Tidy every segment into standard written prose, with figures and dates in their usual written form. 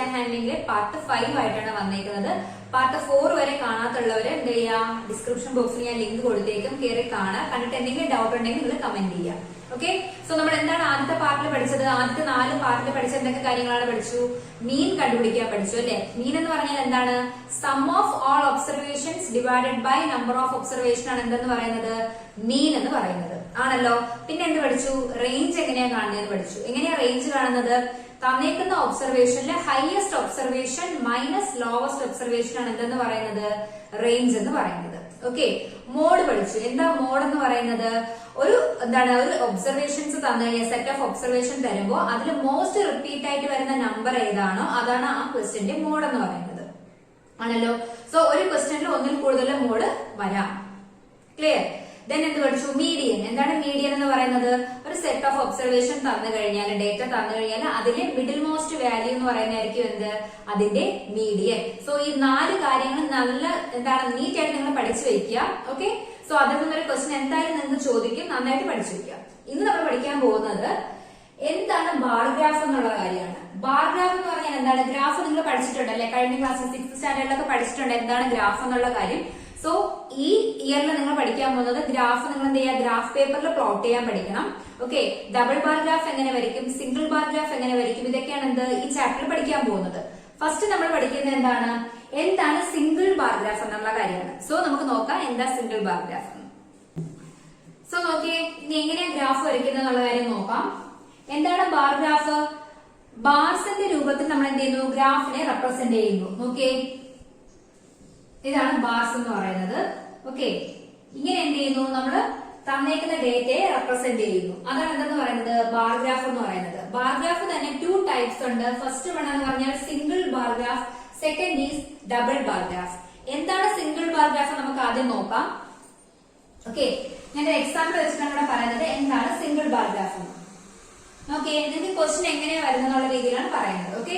Matter ഹാൻഡ്ലിംഗിലെ part 5 ആയിട്ടാണ് വന്നേക്കുന്നത്. Part 4 വരെ കാണാത്തുള്ളവര് എന്ത് ചെയ്യാ, ഡിസ്ക്രിപ്ഷൻ ബോക്സിൽ ഞാൻ ലിങ്ക് കൊടുത്തേക്കും, കയറി കാണാം. കണ്ടിട്ട് എന്തെങ്കിലും ഡൗട്ട് ഉണ്ടെങ്കിൽ നിങ്ങൾ കമന്റ് ചെയ്യാം. ഓക്കെ, സോ നമ്മൾ എന്താണ് ആദ്യത്തെ പാർട്ടിൽ പഠിച്ചത്? ആദ്യത്തെ 4 പാർട്ടിൽ പഠിച്ച എന്തൊക്കെ കാര്യങ്ങളാണ് പഠിച്ചു? മീൻ കണ്ടുപിടിക്കാൻ പഠിച്ചു അല്ലെ? മീൻ എന്ന് പറഞ്ഞാൽ എന്താണ്? Sum of all observations divided by number of observation ആണ് എന്തെന്ന് പറയുന്നത്? മീൻ എന്ന് പറയുന്നത് ആണല്ലോ. പിന്നെ എന്ത് പഠിച്ചു? റേഞ്ച് എങ്ങനെയാ കാണുന്നത് പഠിച്ചു. എങ്ങനെയാ റേഞ്ച് കാണുന്നത്? തന്നേക്കുന്ന ഒബ്സർവേഷനിലെ highest observation minus lowest observation ആണ് എന്തെന്ന് പറയുന്നത്? റേഞ്ച് എന്ന് പറയുന്നത്. ഓക്കെ, മോഡ് പഠിച്ചു. എന്താ മോഡ് എന്ന് പറയുന്നത്? ഒരു ഒബ്സർവേഷൻസ് തന്നു കഴിഞ്ഞാൽ, സെറ്റ് ഓഫ് ഒബ്സർവേഷൻ തരുമ്പോൾ അതിൽ മോസ്റ്റ് റിപ്പീറ്റ് ആയിട്ട് വരുന്ന നമ്പർ ഏതാണോ അതാണ് ആ ക്വസ്റ്റ്യന്റെ മോഡ് എന്ന് പറയുന്നത് ആണല്ലോ. സോ ഒരു ക്വസ്റ്റ്യനിൽ ഒന്നിൽ കൂടുതൽ മോഡ് വരാം. ക്ലിയർ? ദെൻ എന്ത് പഠിച്ചു? മീഡിയൻ. എന്താണ് മീഡിയൻ എന്ന് പറയുന്നത്? ഒരു സെറ്റ് ഓഫ് ഒബ്സർവേഷൻ തന്നു കഴിഞ്ഞാൽ, ഡേറ്റ തന്നു കഴിഞ്ഞാൽ അതിലെ മിഡിൽ മോസ്റ്റ് വാല്യൂ എന്ന് പറയുന്നതായിരിക്കും എന്ത്? അതിന്റെ മീഡിയൻ. സോ ഈ 4 കാര്യങ്ങൾ നല്ല നീറ്റ് ആയിട്ട് നിങ്ങൾ പഠിച്ചു വെക്കുക. ഓക്കെ, സോ അതിൽ നിന്നൊരു ക്വസ്റ്റ്യൻ എന്തായാലും നിങ്ങൾക്ക് ചോദിക്കും, നന്നായിട്ട് പഠിച്ചു വെക്കുക. ഇന്ന് നമ്മൾ പഠിക്കാൻ പോകുന്നത് എന്താണ് ബാർ ഗ്രാഫ് എന്നുള്ള കാര്യമാണ്. ബാർ ഗ്രാഫ് എന്ന് പറഞ്ഞാൽ എന്താണ്? ഗ്രാഫ് നിങ്ങൾ പഠിച്ചിട്ടുണ്ടല്ലേ, കഴിഞ്ഞ ക്ലാസ്സിൽ 6th സ്റ്റാൻഡേർഡിലൊക്കെ പഠിച്ചിട്ടുണ്ട് എന്താണ് ഗ്രാഫ് എന്നുള്ള കാര്യം. സോ ഈ ഇയറിൽ നിങ്ങൾ പഠിക്കാൻ പോകുന്നത് ഗ്രാഫ് നിങ്ങൾ എന്ത് ചെയ്യുക, ഗ്രാഫ് പേപ്പറിൽ പ്ലോട്ട് ചെയ്യാൻ പഠിക്കണം. ഓക്കെ, ഡബിൾ ബാർ ഗ്രാഫ് എങ്ങനെ വരയ്ക്കും, സിംഗിൾ ബാർ ഗ്രാഫ് എങ്ങനെ വരയ്ക്കും, ഇതൊക്കെയാണ് എന്ത് ഈ ചാപ്റ്ററിൽ പഠിക്കാൻ പോകുന്നത്. ഫസ്റ്റ് നമ്മൾ പഠിക്കുന്നത് എന്താണ് സിംഗിൾ ബാർ ഗ്രാഫ് എന്നുള്ള കാര്യമാണ്. സോ നമുക്ക് നോക്കാം എന്താ സിംഗിൾ ബാർ ഗ്രാഫ്. സോ നോക്കിയേ, ഇനി എങ്ങനെയാ ഗ്രാഫ് വരയ്ക്കുന്നത് എന്നുള്ള കാര്യം നോക്കാം. എന്താണ് ബാർ ഗ്രാഫ്? ബാർസിന്റെ രൂപത്തിൽ നമ്മൾ എന്ത് ചെയ്യുന്നു? ഗ്രാഫിനെ റെപ്രസെന്റ് ചെയ്യുന്നു. നോക്കിയേ, ഇതാണ് ബാർസ് എന്ന് പറയുന്നത്. ഓക്കെ, ഇങ്ങനെ എന്ത് ചെയ്യുന്നു? നമ്മള് തന്നേക്കുന്ന ഡേറ്റയെ റെപ്രസെന്റ് ചെയ്യുന്നു. അതാണ് എന്തെന്ന് പറയുന്നത്? ബാർ ഗ്രാഫ് എന്ന് പറയുന്നത്. ബാർ ഗ്രാഫ് തന്നെ 2 ടൈപ്സ് ഉണ്ട്. ഫസ്റ്റ് വൺ എന്ന് പറഞ്ഞാൽ single bar graph, second is double bar graph. എന്താണ് സിംഗിൾ ബാർ ഗ്രാഫ് നമുക്ക് ആദ്യം നോക്കാം. ഓക്കെ, ഞാൻ എക്സാമ്പിൾ വെച്ചിട്ടാണ് ഇവിടെ പറയുന്നത് എന്താണ് സിംഗിൾ ബാർ ഗ്രാഫ്. ഓക്കെ, നിങ്ങൾക്ക് ക്വസ്റ്റ്യൻ എങ്ങനെയാ വരുന്നുള്ള രീതിയിലാണ് പറയുന്നത്. ഓക്കെ,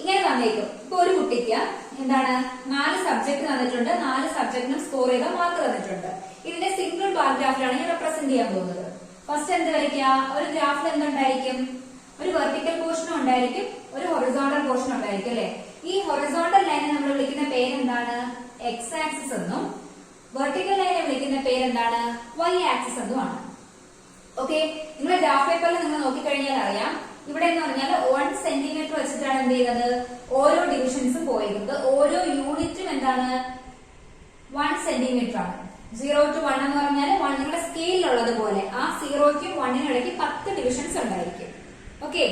ഇങ്ങനെ തന്നേക്കും. ഇപ്പൊ ഒരു കുട്ടിക്ക് 4 സബ്ജക്ട് തന്നിട്ടുണ്ട്, 4 സബ്ജക്റ്റിനും സ്കോർ ചെയ്ത മാർക്ക് തന്നിട്ടുണ്ട്. ഇതിന്റെ സിംഗിൾ ബാർ ഗ്രാഫിലാണ് ഞാൻ റെപ്രസെന്റ് ചെയ്യാൻ പോകുന്നത്. ഫസ്റ്റ് എന്ത് വരയ്ക്കുക? ഒരു ഗ്രാഫിൽ എന്തുണ്ടായിരിക്കും? ഒരു വെർട്ടിക്കൽ പോർഷനും ഉണ്ടായിരിക്കും, ഒരു ഹൊറിസോണ്ടൽ പോർഷനും ഉണ്ടായിരിക്കും അല്ലെ. ഈ ഹൊറിസോണ്ടൽ ലൈനെ നമ്മൾ വിളിക്കുന്ന പേരെന്താണ്? എക്സ് ആക്സിസ് എന്നും വെർട്ടിക്കൽ ലൈനെ വിളിക്കുന്ന പേരെന്താണ്? വൈ ആക്സിസ് എന്നുമാണ്. ഓക്കെ, നിങ്ങളുടെ ഗ്രാഫ് പേപ്പറിൽ നിങ്ങൾ നോക്കിക്കഴിഞ്ഞാൽ അറിയാം, ഇവിടെ എന്ന് പറഞ്ഞാൽ 1 സെന്റിമീറ്റർ വെച്ചിട്ടാണ് എന്ത് ചെയ്യുന്നത്? ഓരോ ഡിവിഷൻസും പോയിരുന്നത്. ഓരോ യൂണിറ്റും എന്താണ്? 1 സെന്റിമീറ്റർ ആണ്. 0 to 1 എന്ന് പറഞ്ഞാൽ നിങ്ങളുടെ സ്കെയിലുള്ളത് പോലെ ആ 0ക്കും 1നും ഇടയ്ക്ക് 10 ഡിവിഷൻസ് ഉണ്ടായിരിക്കും. ഓക്കെ,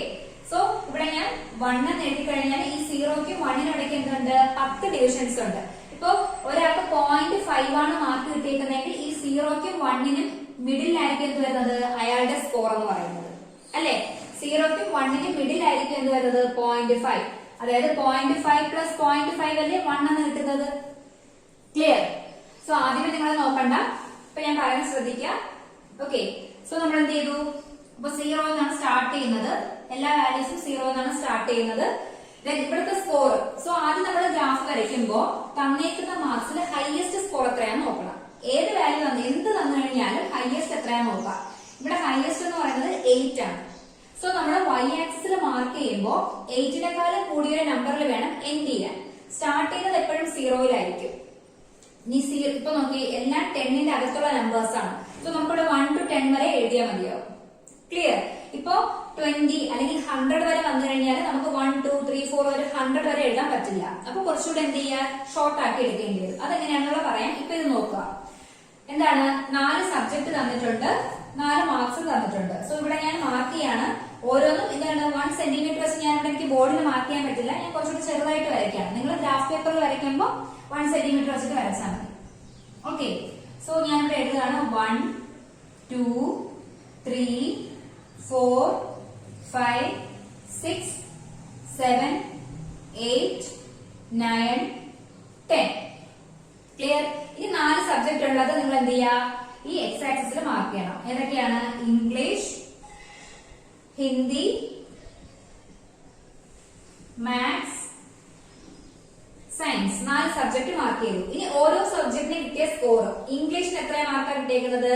സോ ഇവിടെ ഞാൻ 1 എന്ന് എഴുതി കഴിഞ്ഞാൽ ഈ 0ക്കും 1നും ഇടയ്ക്ക് എന്തുണ്ട്? 10 ഡിവിഷൻസ് ഉണ്ട്. ഇപ്പൊ ഒരാൾക്ക് 0.5 ആണ് മാർക്ക് കിട്ടിയിരിക്കുന്നതെങ്കിൽ ഈ 0ക്കും 1നും മിഡിലായിരിക്കും എന്ത് വരുന്നത്? അയാളുടെ സ്കോർ എന്ന് പറയുന്നത് അല്ലെ. 0ക്കും 1നും മിഡിൽ ആയിരിക്കും എന്ത് വരുന്നത്? 0.5. അതായത് 0.5 പ്ലസ് 0.5 അല്ലേ 1 എന്ന് കിട്ടുന്നത്. ക്ലിയർ? സോ ആദ്യമേ നിങ്ങൾ നോക്കണ്ട, ഇപ്പൊ ഞാൻ പറയുന്നത് ശ്രദ്ധിക്കുക. ഓക്കെ, സോ നമ്മൾ എന്ത് ചെയ്തു? ഇപ്പൊ 0 എന്നാണ് സ്റ്റാർട്ട് ചെയ്യുന്നത്, എല്ലാ വാല്യൂസും 0 എന്നാണ് സ്റ്റാർട്ട് ചെയ്യുന്നത്. ഇവിടുത്തെ സ്കോർ. സോ ആദ്യം നമ്മൾ ഗ്രാഫ് വരയ്ക്കുമ്പോ തന്നേക്കുന്ന മാർക്സിൽ ഹയസ്റ്റ് സ്കോർ എത്രയാണെന്ന് നോക്കണം. ഏത് വാല്യൂ എന്ത് തന്നു കഴിഞ്ഞാലും ഹയസ്റ്റ് എത്രയാണെന്ന് നോക്കാം. ഇവിടെ ഹയസ്റ്റ് എന്ന് പറയുന്നത് 8 ആണ്. സോ നമ്മൾ വൈ ആക്സിസിൽ മാർക്ക് ചെയ്യുമ്പോൾ 8നേക്കാളും കൂടിയൊരു നമ്പറിൽ വേണം എൻഡ് ചെയ്യാൻ. സ്റ്റാർട്ട് ചെയ്യുന്നത് എപ്പോഴും 0-യിലായിരിക്കും. ഇപ്പൊ നോക്കി, എല്ലാം 10ന്റെ അകത്തുള്ള നമ്പേഴ്സ് ആണ്. സോ നമുക്കിവിടെ 1 to 10 വരെ എഴുതിയാൽ മതിയാവും. ക്ലിയർ? ഇപ്പൊ 20 അല്ലെങ്കിൽ 100 വരെ വന്നു കഴിഞ്ഞാൽ നമുക്ക് 1, 2, 3, 4 വരെ 100 വരെ എഴുതാൻ പറ്റില്ല. അപ്പൊ കുറച്ചുകൂടെ എന്ത് ചെയ്യാ? ഷോർട്ട് ആക്കി എടുക്കേണ്ടി വരും. അതെങ്ങനെയാണെന്നുള്ള പറയാം. ഇപ്പൊ ഇത് നോക്കുക. എന്താണ്? 4 സബ്ജക്ട് തന്നിട്ടുണ്ട്, 4 മാർക്സ് തന്നിട്ടുണ്ട്. സോ ഇവിടെ ഞാൻ മാർക്ക് ചെയ്യാണ്. ഓരോന്നും എന്താണ് 1 സെന്റിമീറ്റർ വെച്ച് ഞാൻ ഇവിടെ എനിക്ക് ബോർഡിൽ മാർക്ക് ചെയ്യാൻ പറ്റില്ല, ഞാൻ കുറച്ചുകൂടി ചെറുതായിട്ട് വരയ്ക്കാണ്. നിങ്ങൾ ഗ്രാഫ് പേപ്പറിൽ വരയ്ക്കുമ്പോൾ 1 സെന്റിമീറ്റർ വെച്ചിട്ട് വരച്ചാൽ മതി. ഓക്കെ, സോ ഞാൻ ഇവിടെ എഴുതുകയാണ് 1, 2, 3, 4, 5, 6, 7, 8, 9, 10. ക്ലിയർ? ഇനി 4 സബ്ജക്ട് ഉള്ളത് നിങ്ങൾ എന്ത് ചെയ്യുക? ഈ എക്സ് ആക്സിസിൽ മാർക്ക് ചെയ്യണം. ഏതൊക്കെയാണ്? English, Hindi, maths, science. 4 subject mark ചെയ്തു. ഇനി ഓരോ സബ്ജക്റ്റിന് കിട്ടിയ സ്കോർ. ഇംഗ്ലീഷിന് എത്ര മാർക്കാണ് കിട്ടിയേക്കുന്നത്?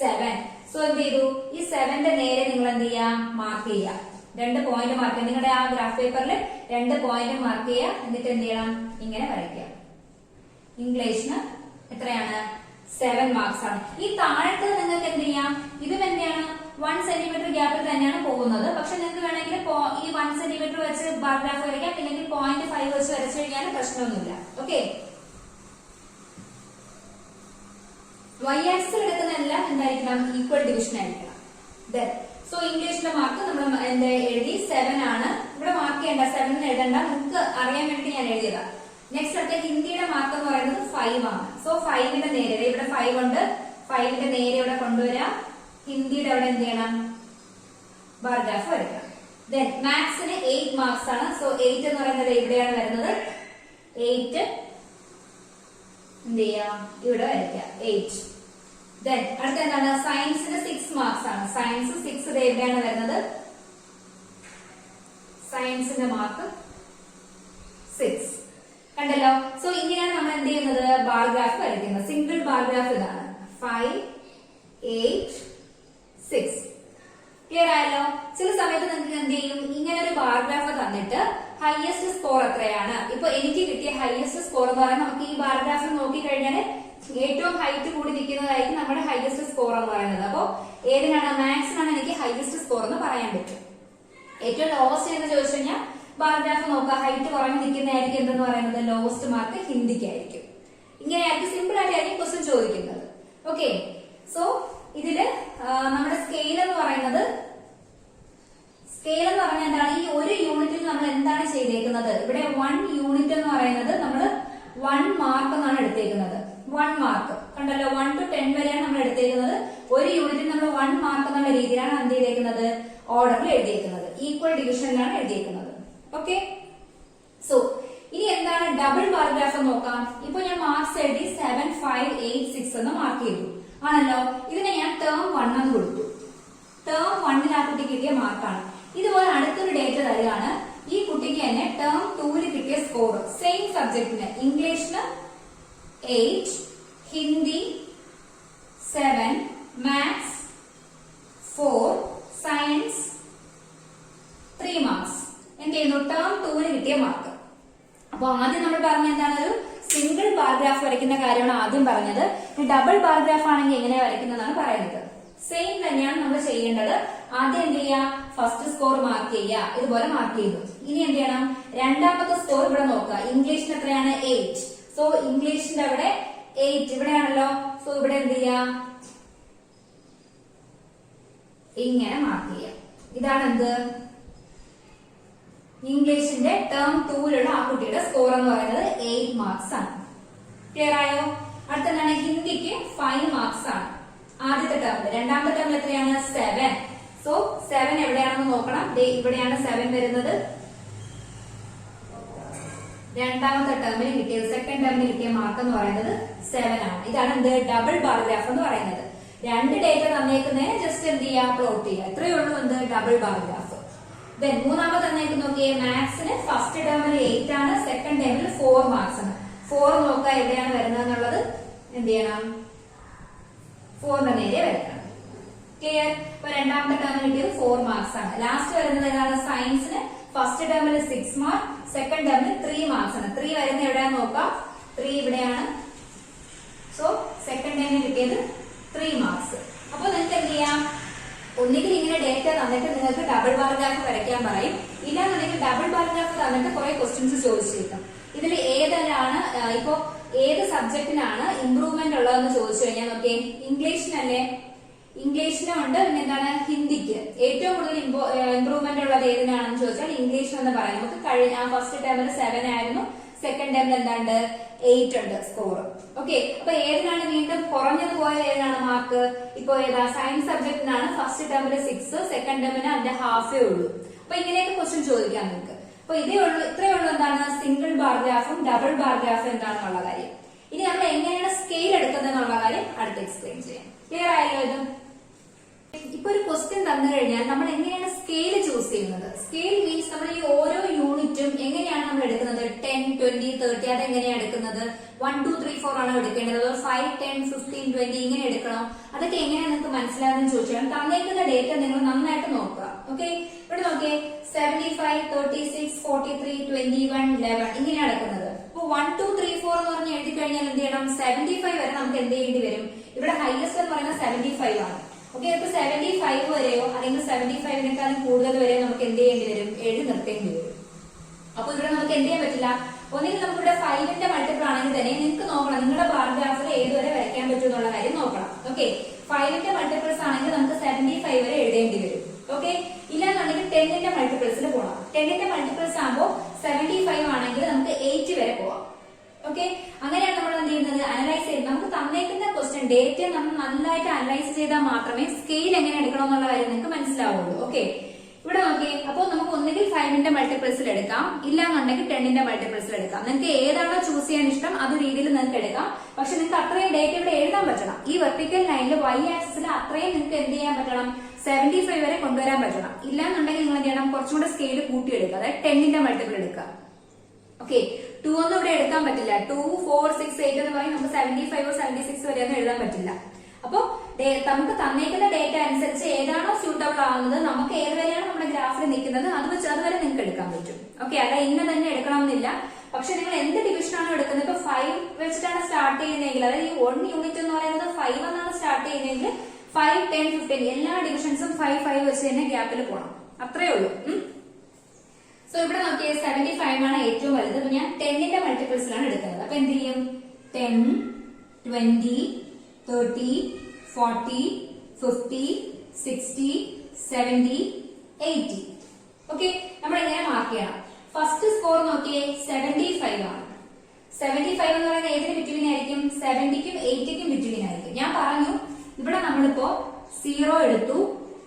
7. സോ എന്ത് ചെയ്തു? ഈ 7ന്റെ നേരെ നിങ്ങൾ എന്ത് ചെയ്യാ? മാർക്ക് ചെയ്യുക. 2 പോയിന്റ് മാർക്ക് ചെയ്യുക. നിങ്ങളുടെ ആ ഗ്രാഫ് പേപ്പറിൽ 2 പോയിന്റ് മാർക്ക് ചെയ്യുക. എന്നിട്ട് എന്ത് ചെയ്യണം? ഇങ്ങനെ വരയ്ക്കുക. ഇംഗ്ലീഷിന് എത്രയാണ്? 7 മാർക്സ് ആണ്. ഈ താഴത്ത് നിങ്ങൾക്ക് എന്ത് ചെയ്യാം? ഇതും എന്താണ് 1 സെന്റിമീറ്റർ ഗ്യാപ്പിൽ തന്നെയാണ് പോകുന്നത്. പക്ഷെ നിങ്ങൾക്ക് വേണമെങ്കിൽ ഈ 1 സെന്റിമീറ്റർ വെച്ച് ബാർ ഗ്രാഫ് വരയ്ക്കാം, അല്ലെങ്കിൽ 0.5 വെച്ച് വരച്ചു കഴിഞ്ഞാൽ പ്രശ്നമൊന്നുമില്ല. ഓക്കെ, y ആക്സിൽ എടുക്കുന്നതെല്ലാം എന്തായിരിക്കണം? ഈക്വൽ ഡിവിഷൻ ആയിരിക്കണം. സോ ഇംഗ്ലീഷിന്റെ മാർക്ക് നമ്മൾ എന്താ എഴുതി? 7 ആണ്. ഇവിടെ മാർക്ക് ചെയ്യണ്ട, 7 എഴുതണ്ട, നിങ്ങൾക്ക് അറിയാൻ വേണ്ടി ഞാൻ എഴുതിയതാ. നെക്സ്റ്റ് അടുത്ത ഹിന്ദിയുടെ മാർക്ക് എന്ന് പറയുന്നത് 5 ആണ്. സോ 5ന്റെ നേരെ ഇവിടെ 5 ഉണ്ട്, 5ന്റെ നേരെ ഇവിടെ കൊണ്ടുവരാം. ഹിന്ദിയുടെ അവിടെ എന്ത് ചെയ്യണം? ബാർ ഗ്രാഫ് വരയ്ക്കണം. ദെൻ മാത്സിന് 8 മാർക്സ് ആണ്. സോ 8 എന്ന് പറയുന്നത് ഇവിടെയാണ് വരുന്നത്. 8 എന്ത് ചെയ്യാം? ഇവിടെ വരയ്ക്കാം 8. ദെൻ അടുത്ത എന്താണ്? സയൻസിന് 6 മാർക്സ് ആണ്. സയൻസ് 6 എവിടെയാണ് വരുന്നത്? സയൻസിന്റെ മാർക്ക് 6. കണ്ടല്ലോ. സോ ഇങ്ങനെയാണ് നമ്മൾ എന്ത് ചെയ്യുന്നത്? ബാർ ഗ്രാഫ് വരയ്ക്കുന്നത്. സിംഗിൾ ബാർ ഗ്രാഫ് ഇതാണ്. 5, 8, 6. ക്ലിയർ ആയല്ലോ? ചില സമയത്ത് നിങ്ങൾക്ക് എന്ത് ചെയ്യും? ഇങ്ങനെ ഒരു ബാർ ഗ്രാഫ് തന്നിട്ട് ഹയസ്റ്റ് സ്കോർ എത്രയാണ്? ഇപ്പൊ എനിക്ക് കിട്ടിയ ഹയസ്റ്റ് സ്കോർ എന്ന് പറയുന്നത് നമുക്ക് ഈ ബാർ ഗ്രാഫിൽ നോക്കിക്കഴിഞ്ഞാൽ ഏറ്റവും ഹൈറ്റ് കൂടി നിൽക്കുന്നതായിരിക്കും നമ്മുടെ ഹയസ്റ്റ് സ്കോർ എന്ന് പറയുന്നത്. അപ്പൊ ഏതിനാണ്? മാത്സിനാണ് എനിക്ക് ഹയസ്റ്റ് സ്കോർ എന്ന് പറയാൻ പറ്റും. ഏറ്റവും ലോവസ്റ്റ് എന്ന് ചോദിച്ചു കഴിഞ്ഞാൽ ബാർ ഗ്രാഫ് നോക്കുക, ഹൈറ്റ് കുറഞ്ഞു നിൽക്കുന്നതായിരിക്കും എന്തെന്ന് പറയുന്നത്? ലോവസ്റ്റ് മാർക്ക് ഹിന്ദിക്കായിരിക്കും. ഇങ്ങനെയായിരിക്കും, സിമ്പിൾ ആയിട്ടായിരിക്കും ക്വസ്റ്റ്യൻ ചോദിക്കുന്നത്. ഓക്കെ, സോ ഇതില് നമ്മുടെ സ്കെയിൽ എന്ന് പറയുന്നത്, സ്കെയിൽ എന്ന് പറഞ്ഞാൽ എന്താണ്? ഈ ഒരു യൂണിറ്റിൽ നമ്മൾ എന്താണ് ചെയ്തേക്കുന്നത്? ഇവിടെ 1 യൂണിറ്റ് എന്ന് പറയുന്നത് നമ്മൾ 1 മാർക്ക് എന്നാണ് എടുത്തേക്കുന്നത്. 1 മാർക്ക് കണ്ടല്ലോ, 1 to 10 വരെയാണ് നമ്മൾ എടുത്തേക്കുന്നത്. ഒരു യൂണിറ്റിൽ നമ്മൾ 1 മാർക്ക് എന്നുള്ള രീതിയിലാണ് എന്ത് ചെയ്തേക്കുന്നത്? ഓർഡറിൽ എഴുതിയേക്കുന്നത്, ഈക്വൽ ഡിവിഷനിലാണ് എഴുതിയേക്കുന്നത്. ഓക്കെ, സോ ഇനി എന്താണ് ഡബിൾ ബാർ ഗ്രാഫ് നോക്കാം. ഇപ്പൊ ഞാൻ മാർക്സ് എഴുതി 7, 5, 8, 6 എന്ന് മാർക്ക് ചെയ്തു ആണല്ലോ. ഇതിനെ ഞാൻ ടേം 1 എന്ന് കൊടുത്തു. ടേം 1ൽ ആ കുട്ടിക്ക് കിട്ടിയ മാർക്കാണ്. ഇതുപോലെ അടുത്തൊരു ഡേറ്റ തരികയാണ്. ഈ കുട്ടിക്ക് തന്നെ ടേം 2ൽ കിട്ടിയ സ്കോർ സെയിം സബ്ജക്റ്റിന് ഇംഗ്ലീഷിന് 8, ഹിന്ദി 7, മാത്സ് 4, സയൻസ് 3 മാർക്സ്. എന്ത് ചെയ്യുന്നു? ടേം 2ൽ കിട്ടിയ മാർക്ക്. അപ്പൊ ആദ്യം നമ്മൾ പറഞ്ഞ എന്താണ്? ഒരു സിംഗിൾ ബാർ ഗ്രാഫ് വരയ്ക്കുന്ന കാര്യമാണ് ആദ്യം പറഞ്ഞത്. ഡബിൾ ബാർ ഗ്രാഫ് ആണെങ്കിൽ എങ്ങനെ വരയ്ക്കുന്നതാണ് പറയുന്നത്. സെയിം തന്നെയാണ് നമ്മൾ ചെയ്യേണ്ടത്. ആദ്യം എന്ത് ചെയ്യുക? ഫസ്റ്റ് സ്കോർ മാർക്ക് ചെയ്യുക. ഇതുപോലെ മാർക്ക് ചെയ്തു. ഇനി എന്ത് ചെയ്യണം? രണ്ടാമത്തെ സ്കോർ ഇവിടെ നോക്കുക. ഇംഗ്ലീഷിന് എത്രയാണ്? 8. സോ ഇംഗ്ലീഷിന്റെ അവിടെ 8 ഇവിടെയാണല്ലോ. സോ ഇവിടെ എന്ത് ചെയ്യാം? ഇങ്ങനെ മാർക്ക് ചെയ്യാം. ഇതാണ് എന്ത്? ഇംഗ്ലീഷിന്റെ ടേം 2ലുള്ള ആ കുട്ടിയുടെ സ്കോർ എന്ന് പറയുന്നത് 8 മാർക്സ് ആണ്. ക്ലിയർ ആയോ? അടുത്താണ് ഹിന്ദിക്ക് 5 മാർക്സ് ആണ് ആദ്യത്തെ ടേമിൽ. രണ്ടാമത്തെ ടേമിൽ എത്രയാണ്? 7. സോ 7 എവിടെയാണെന്ന് നോക്കണം. ഇവിടെയാണ് 7 വരുന്നത്. രണ്ടാമത്തെ ടേമിൽ കിട്ടിയത്, സെക്കൻഡ് ടേമിൽ കിട്ടിയ മാർക്ക് എന്ന് പറയുന്നത് 7 ആണ്. ഇതാണ് എന്ത്? ഡബിൾ ബാർ ഗ്രാഫ് എന്ന് പറയുന്നത്. 2 ഡേറ്റ തന്നേക്കുന്നതിന് ജസ്റ്റ് എന്ത് ചെയ്യുക? പ്ലോട്ട് ചെയ്യുക. ഇത്രയേ ഉള്ളൂ എന്ത്? Double bar graph. ദെൻ മൂന്നാമത് തന്നേക്ക് നോക്കിയേ. മാത്സിന് ഫസ്റ്റ് ടേമിൽ 8 ആണ്, സെക്കൻഡ് ടേമിൽ 4 മാർക്സ് ആണ്. 4 നോക്കുക എവിടെയാണ് വരുന്നത് എന്നുള്ളത് എന്ത് ചെയ്യണം? 4ന്റെ നേരെ വരയ്ക്കണം. ക്ലിയർ? ഇപ്പൊ രണ്ടാമത്തെ ടേമിൽ കിട്ടിയത് 4 മാർക്സ് ആണ്. ലാസ്റ്റ് വരുന്നത് ഏതാണ്? സയൻസിന് ഫസ്റ്റ് ടേമിൽ 6 മാർക്ക്, സെക്കൻഡ് ടേമിൽ 3 മാർക്സ് ആണ്. 3 വരുന്ന എവിടെയാണെന്ന് നോക്കാം. 3 ഇവിടെയാണ്. സോ സെക്കൻഡ് ടേമിൽ കിട്ടിയത് 3 മാർക്സ്. അപ്പൊ നിങ്ങൾക്ക് എന്ത് ചെയ്യാം? ഒന്നുകിൽ ഇങ്ങനെ ഡേറ്റ തന്നിട്ട് നിങ്ങൾക്ക് ഡബിൾ ബാർ ഗ്രാഫ് വരയ്ക്കാൻ പറയും. ഇല്ലാന്നുണ്ടെങ്കിൽ ഡബിൾ ബാർ ഗ്രാഫ് തന്നിട്ട് കുറെ ക്വസ്റ്റ്യൻസ് ചോദിച്ചിരിക്കും. ഇതിൽ ഏതാണ് ഇപ്പോ ഏത് സബ്ജക്റ്റിനാണ് ഇംപ്രൂവ്മെന്റ് ഉള്ളതെന്ന് ചോദിച്ചു കഴിഞ്ഞാൽ നോക്കിയേ. ഇംഗ്ലീഷിനല്ലേ? ഇംഗ്ലീഷിനും ഉണ്ട്. പിന്നെ എന്താണ്? ഹിന്ദിക്ക് ഏറ്റവും കൂടുതൽ ഇംപ്രൂവ്മെന്റ് ഉള്ളത് ഏതിനാണെന്ന് ചോദിച്ചാൽ ഇംഗ്ലീഷ് എന്ന് പറയാം. നമുക്ക് കഴിഞ്ഞ ഫസ്റ്റ് ടേമിൽ 7 ആയിരുന്നു, സെക്കൻഡ് ടേമിൽ എന്താണ്ട് 8 ഉണ്ട് സ്കോർ. ഓക്കെ, അപ്പൊ ഏതിനാണ് വീണ്ടും കുറഞ്ഞത് പോയത്? ഏതാണ് മാർക്ക്? ഇപ്പൊ ഏതാ? സയൻസ് സബ്ജക്റ്റിനാണ് ഫസ്റ്റ് ടേമിൽ 6, സെക്കൻഡ് ടേമിന് അതിന്റെ ഹാഫേ ഉള്ളൂ. അപ്പൊ ഇങ്ങനെയൊക്കെ ക്വസ്റ്റ്യൻ ചോദിക്കാം നിങ്ങൾക്ക്. അപ്പൊ ഇത്രയേ ഉള്ളൂ എന്താണ്? സിംഗിൾ ബാർ ഗ്രാഫും ഡബിൾ ബാർ ഗ്രാഫും എന്താണെന്നുള്ള കാര്യം. ഇനി നമ്മൾ എങ്ങനെയാണ് സ്കെയിൽ എടുക്കുന്നത് എന്നുള്ള കാര്യം അടുത്ത് എക്സ്പ്ലെയിൻ ചെയ്യാം. ക്ലിയർ ആയല്ലോ? ഇത് ഇപ്പൊ ഒരു ക്വസ്റ്റ്യൻ തന്നു കഴിഞ്ഞാൽ നമ്മൾ എങ്ങനെയാണ് സ്കെയിൽ ചൂസ് ചെയ്യുന്നത്? സ്കെയിൽ മീൻസ് നമ്മൾ ഈ ഓരോ യൂണിറ്റും എങ്ങനെയാണ് നമ്മൾ എടുക്കുന്നത്? 10, 20, 30 അതെങ്ങനെയാണ് എടുക്കുന്നത്? 1, 2, 3, 4 ആണോ എടുക്കേണ്ടത്? 5, 10, 15, 20 ഇങ്ങനെ എടുക്കണോ? അതൊക്കെ എങ്ങനെയാണ് നിങ്ങൾക്ക് മനസ്സിലാകുന്നത് ചോദിച്ചാൽ തന്നേക്കുന്ന ഡേറ്റ നിങ്ങൾ നന്നായിട്ട് നോക്കുക. ഓക്കെ, ഇവിടെ നോക്കിയേ 75, 36, 43, 21, 11 ഇങ്ങനെയാണ് നടക്കുന്നത്. അപ്പൊ 1, 2, 3, 4 എന്ന് പറഞ്ഞ് എഴുതി കഴിഞ്ഞാൽ എന്ത് ചെയ്യണം? 75 വരെ നമുക്ക് എന്ത് ചെയ്യേണ്ടി വരും? ഇവിടെ ഹൈയസ്റ്റ് എന്ന് പറയുന്നത് 75 ആണ്. ഓക്കെ, അപ്പൊ 75 വരെയോ അല്ലെങ്കിൽ 75നേക്കാളും കൂടുതൽ വരെയോ നമുക്ക് എന്ത് ചെയ്യേണ്ടി വരും? എഴുതി നിർത്തേണ്ടി വരും. അപ്പൊ ഇവിടെ നമുക്ക് എന്ത് ചെയ്യാൻ പറ്റില്ല. ഒന്നെങ്കിൽ നമുക്ക് ഇവിടെ 5ന്റെ മൾട്ടിപ്പിൾ ആണെങ്കിൽ തന്നെ നിങ്ങൾക്ക് നോക്കണം, നിങ്ങളുടെ ബാർ ഗ്രാഫിൽ ഏതുവരെ വരയ്ക്കാൻ പറ്റും എന്നുള്ള കാര്യം നോക്കണം. ഓക്കെ, 5ന്റെ മൾട്ടിപ്പിൾസ് ആണെങ്കിൽ നമുക്ക് 75 വരെ എഴുതേണ്ടി വരും. ഓക്കെ, ഇല്ലാന്നുണ്ടെങ്കിൽ 10ന്റെ മൾട്ടിപ്പിൾസിൽ പോകണം. 10ന്റെ മൾട്ടിപ്പിൾസ് ആകുമ്പോൾ 75 ആണെങ്കിൽ നമുക്ക് 8 വരെ പോവാം. ഓക്കെ, അങ്ങനെയാണ് നമ്മൾ എന്ത് ചെയ്യുന്നത്? അനലൈസ് ചെയ്ത് നമുക്ക് തന്നേക്കുന്ന ക്വസ്റ്റ്യൻ ഡേറ്റ നമ്മൾ നന്നായിട്ട് അനലൈസ് ചെയ്താൽ മാത്രമേ സ്കെയിൽ എങ്ങനെ എടുക്കണം എന്നുള്ള കാര്യം നിങ്ങൾക്ക് മനസ്സിലാവുള്ളൂ. ഓക്കെ, ഇവിടെ നോക്കിയേ. അപ്പൊ നമുക്ക് ഒന്നുകിൽ 5ന്റെ മൾട്ടിപ്പിൾസിൽ എടുക്കാം, ഇല്ലാന്നുണ്ടെങ്കിൽ 10ന്റെ മൾട്ടിപ്പിൾസിൽ എടുക്കാം. നിങ്ങൾക്ക് ഏതാണോ ചൂസ് ചെയ്യാൻ ഇഷ്ടം അത് രീതിയിൽ നിങ്ങൾക്ക് എടുക്കാം. പക്ഷെ നിങ്ങൾക്ക് അത്രയും ഡേറ്റ ഇവിടെ എഴുതാൻ പറ്റണം. ഈ വെർട്ടിക്കൽ ലൈനിൽ y ആക്സിസിൽ അത്രയും നിങ്ങൾക്ക് എന്ത് ചെയ്യാൻ പറ്റണം? 75 വരെ കൊണ്ടുവരാൻ പറ്റണം. ഇല്ലാന്നുണ്ടെങ്കിൽ നിങ്ങൾ എന്ത് ചെയ്യണം? കുറച്ചും കൂടെ സ്കെയിൽ കൂട്ടിയെടുക്കുക, അതായത് 10ന്റെ മൾട്ടിപ്പിൾ എടുക്കുക. ഓക്കെ, 2 ഒന്നും ഇവിടെ എടുക്കാൻ പറ്റില്ല. 2, 4, 6, 8 എന്ന് പറയും നമുക്ക് 75 76 വരെ ഒന്നും എഴുതാൻ പറ്റില്ല. അപ്പൊ നമുക്ക് തന്നേക്കുന്ന ഡേറ്റ അനുസരിച്ച് ഏതാണോ സ്യൂട്ടബിൾ ആവുന്നത്, നമുക്ക് ഏതുവരെയാണ് നമ്മുടെ ഗ്രാഫിൽ നിൽക്കുന്നത് അത് വെച്ച് അതുവരെ നിങ്ങൾക്ക് എടുക്കാൻ പറ്റും. ഓക്കെ, അല്ല ഇന്ന തന്നെ എടുക്കണമെന്നില്ല. പക്ഷെ നിങ്ങൾ എന്ത് ഡിവിഷനാണോ എടുക്കുന്നത്, ഇപ്പൊ 5 വെച്ചിട്ടാണ് സ്റ്റാർട്ട് ചെയ്യുന്നതെങ്കിൽ, അതായത് ഈ 1 യൂണിറ്റ് എന്ന് പറയുന്നത് 5 എന്നാണ് സ്റ്റാർട്ട് ചെയ്യുന്നതെങ്കിൽ 5, 10, 15 എല്ലാ ഡിവിഷൻസും 5, 5 വെച്ച് തന്നെ ഗ്യാപ്പിൽ പോകണം. അത്രേ ഉള്ളൂ. സോ ഇവിടെ നോക്കിയേ 75 ആണ് ഏറ്റവും വലുത്. അപ്പൊ ഞാൻ 10ന്റെ മൾട്ടിപ്പിൾസിലാണ് എടുക്കുന്നത്. അപ്പൊ എന്ത് ചെയ്യും? 10, 20, 30, 40, 50, 60, 70, 80. ഓക്കെ, നമ്മൾ എങ്ങനെ മാർക്ക് ചെയ്യണം? ഫസ്റ്റ് സ്കോർ നോക്കിയേ 75 ആണ്. 75 എന്ന് പറയുന്നത് ഏതിന് ബിറ്റ്വീൻ ആയിരിക്കും? 70ക്കും 80ക്കും ബിറ്റ്വീൻ ആയിരിക്കും. ഞാൻ പറഞ്ഞു ഇവിടെ നമ്മളിപ്പോ 0 എടുത്തു,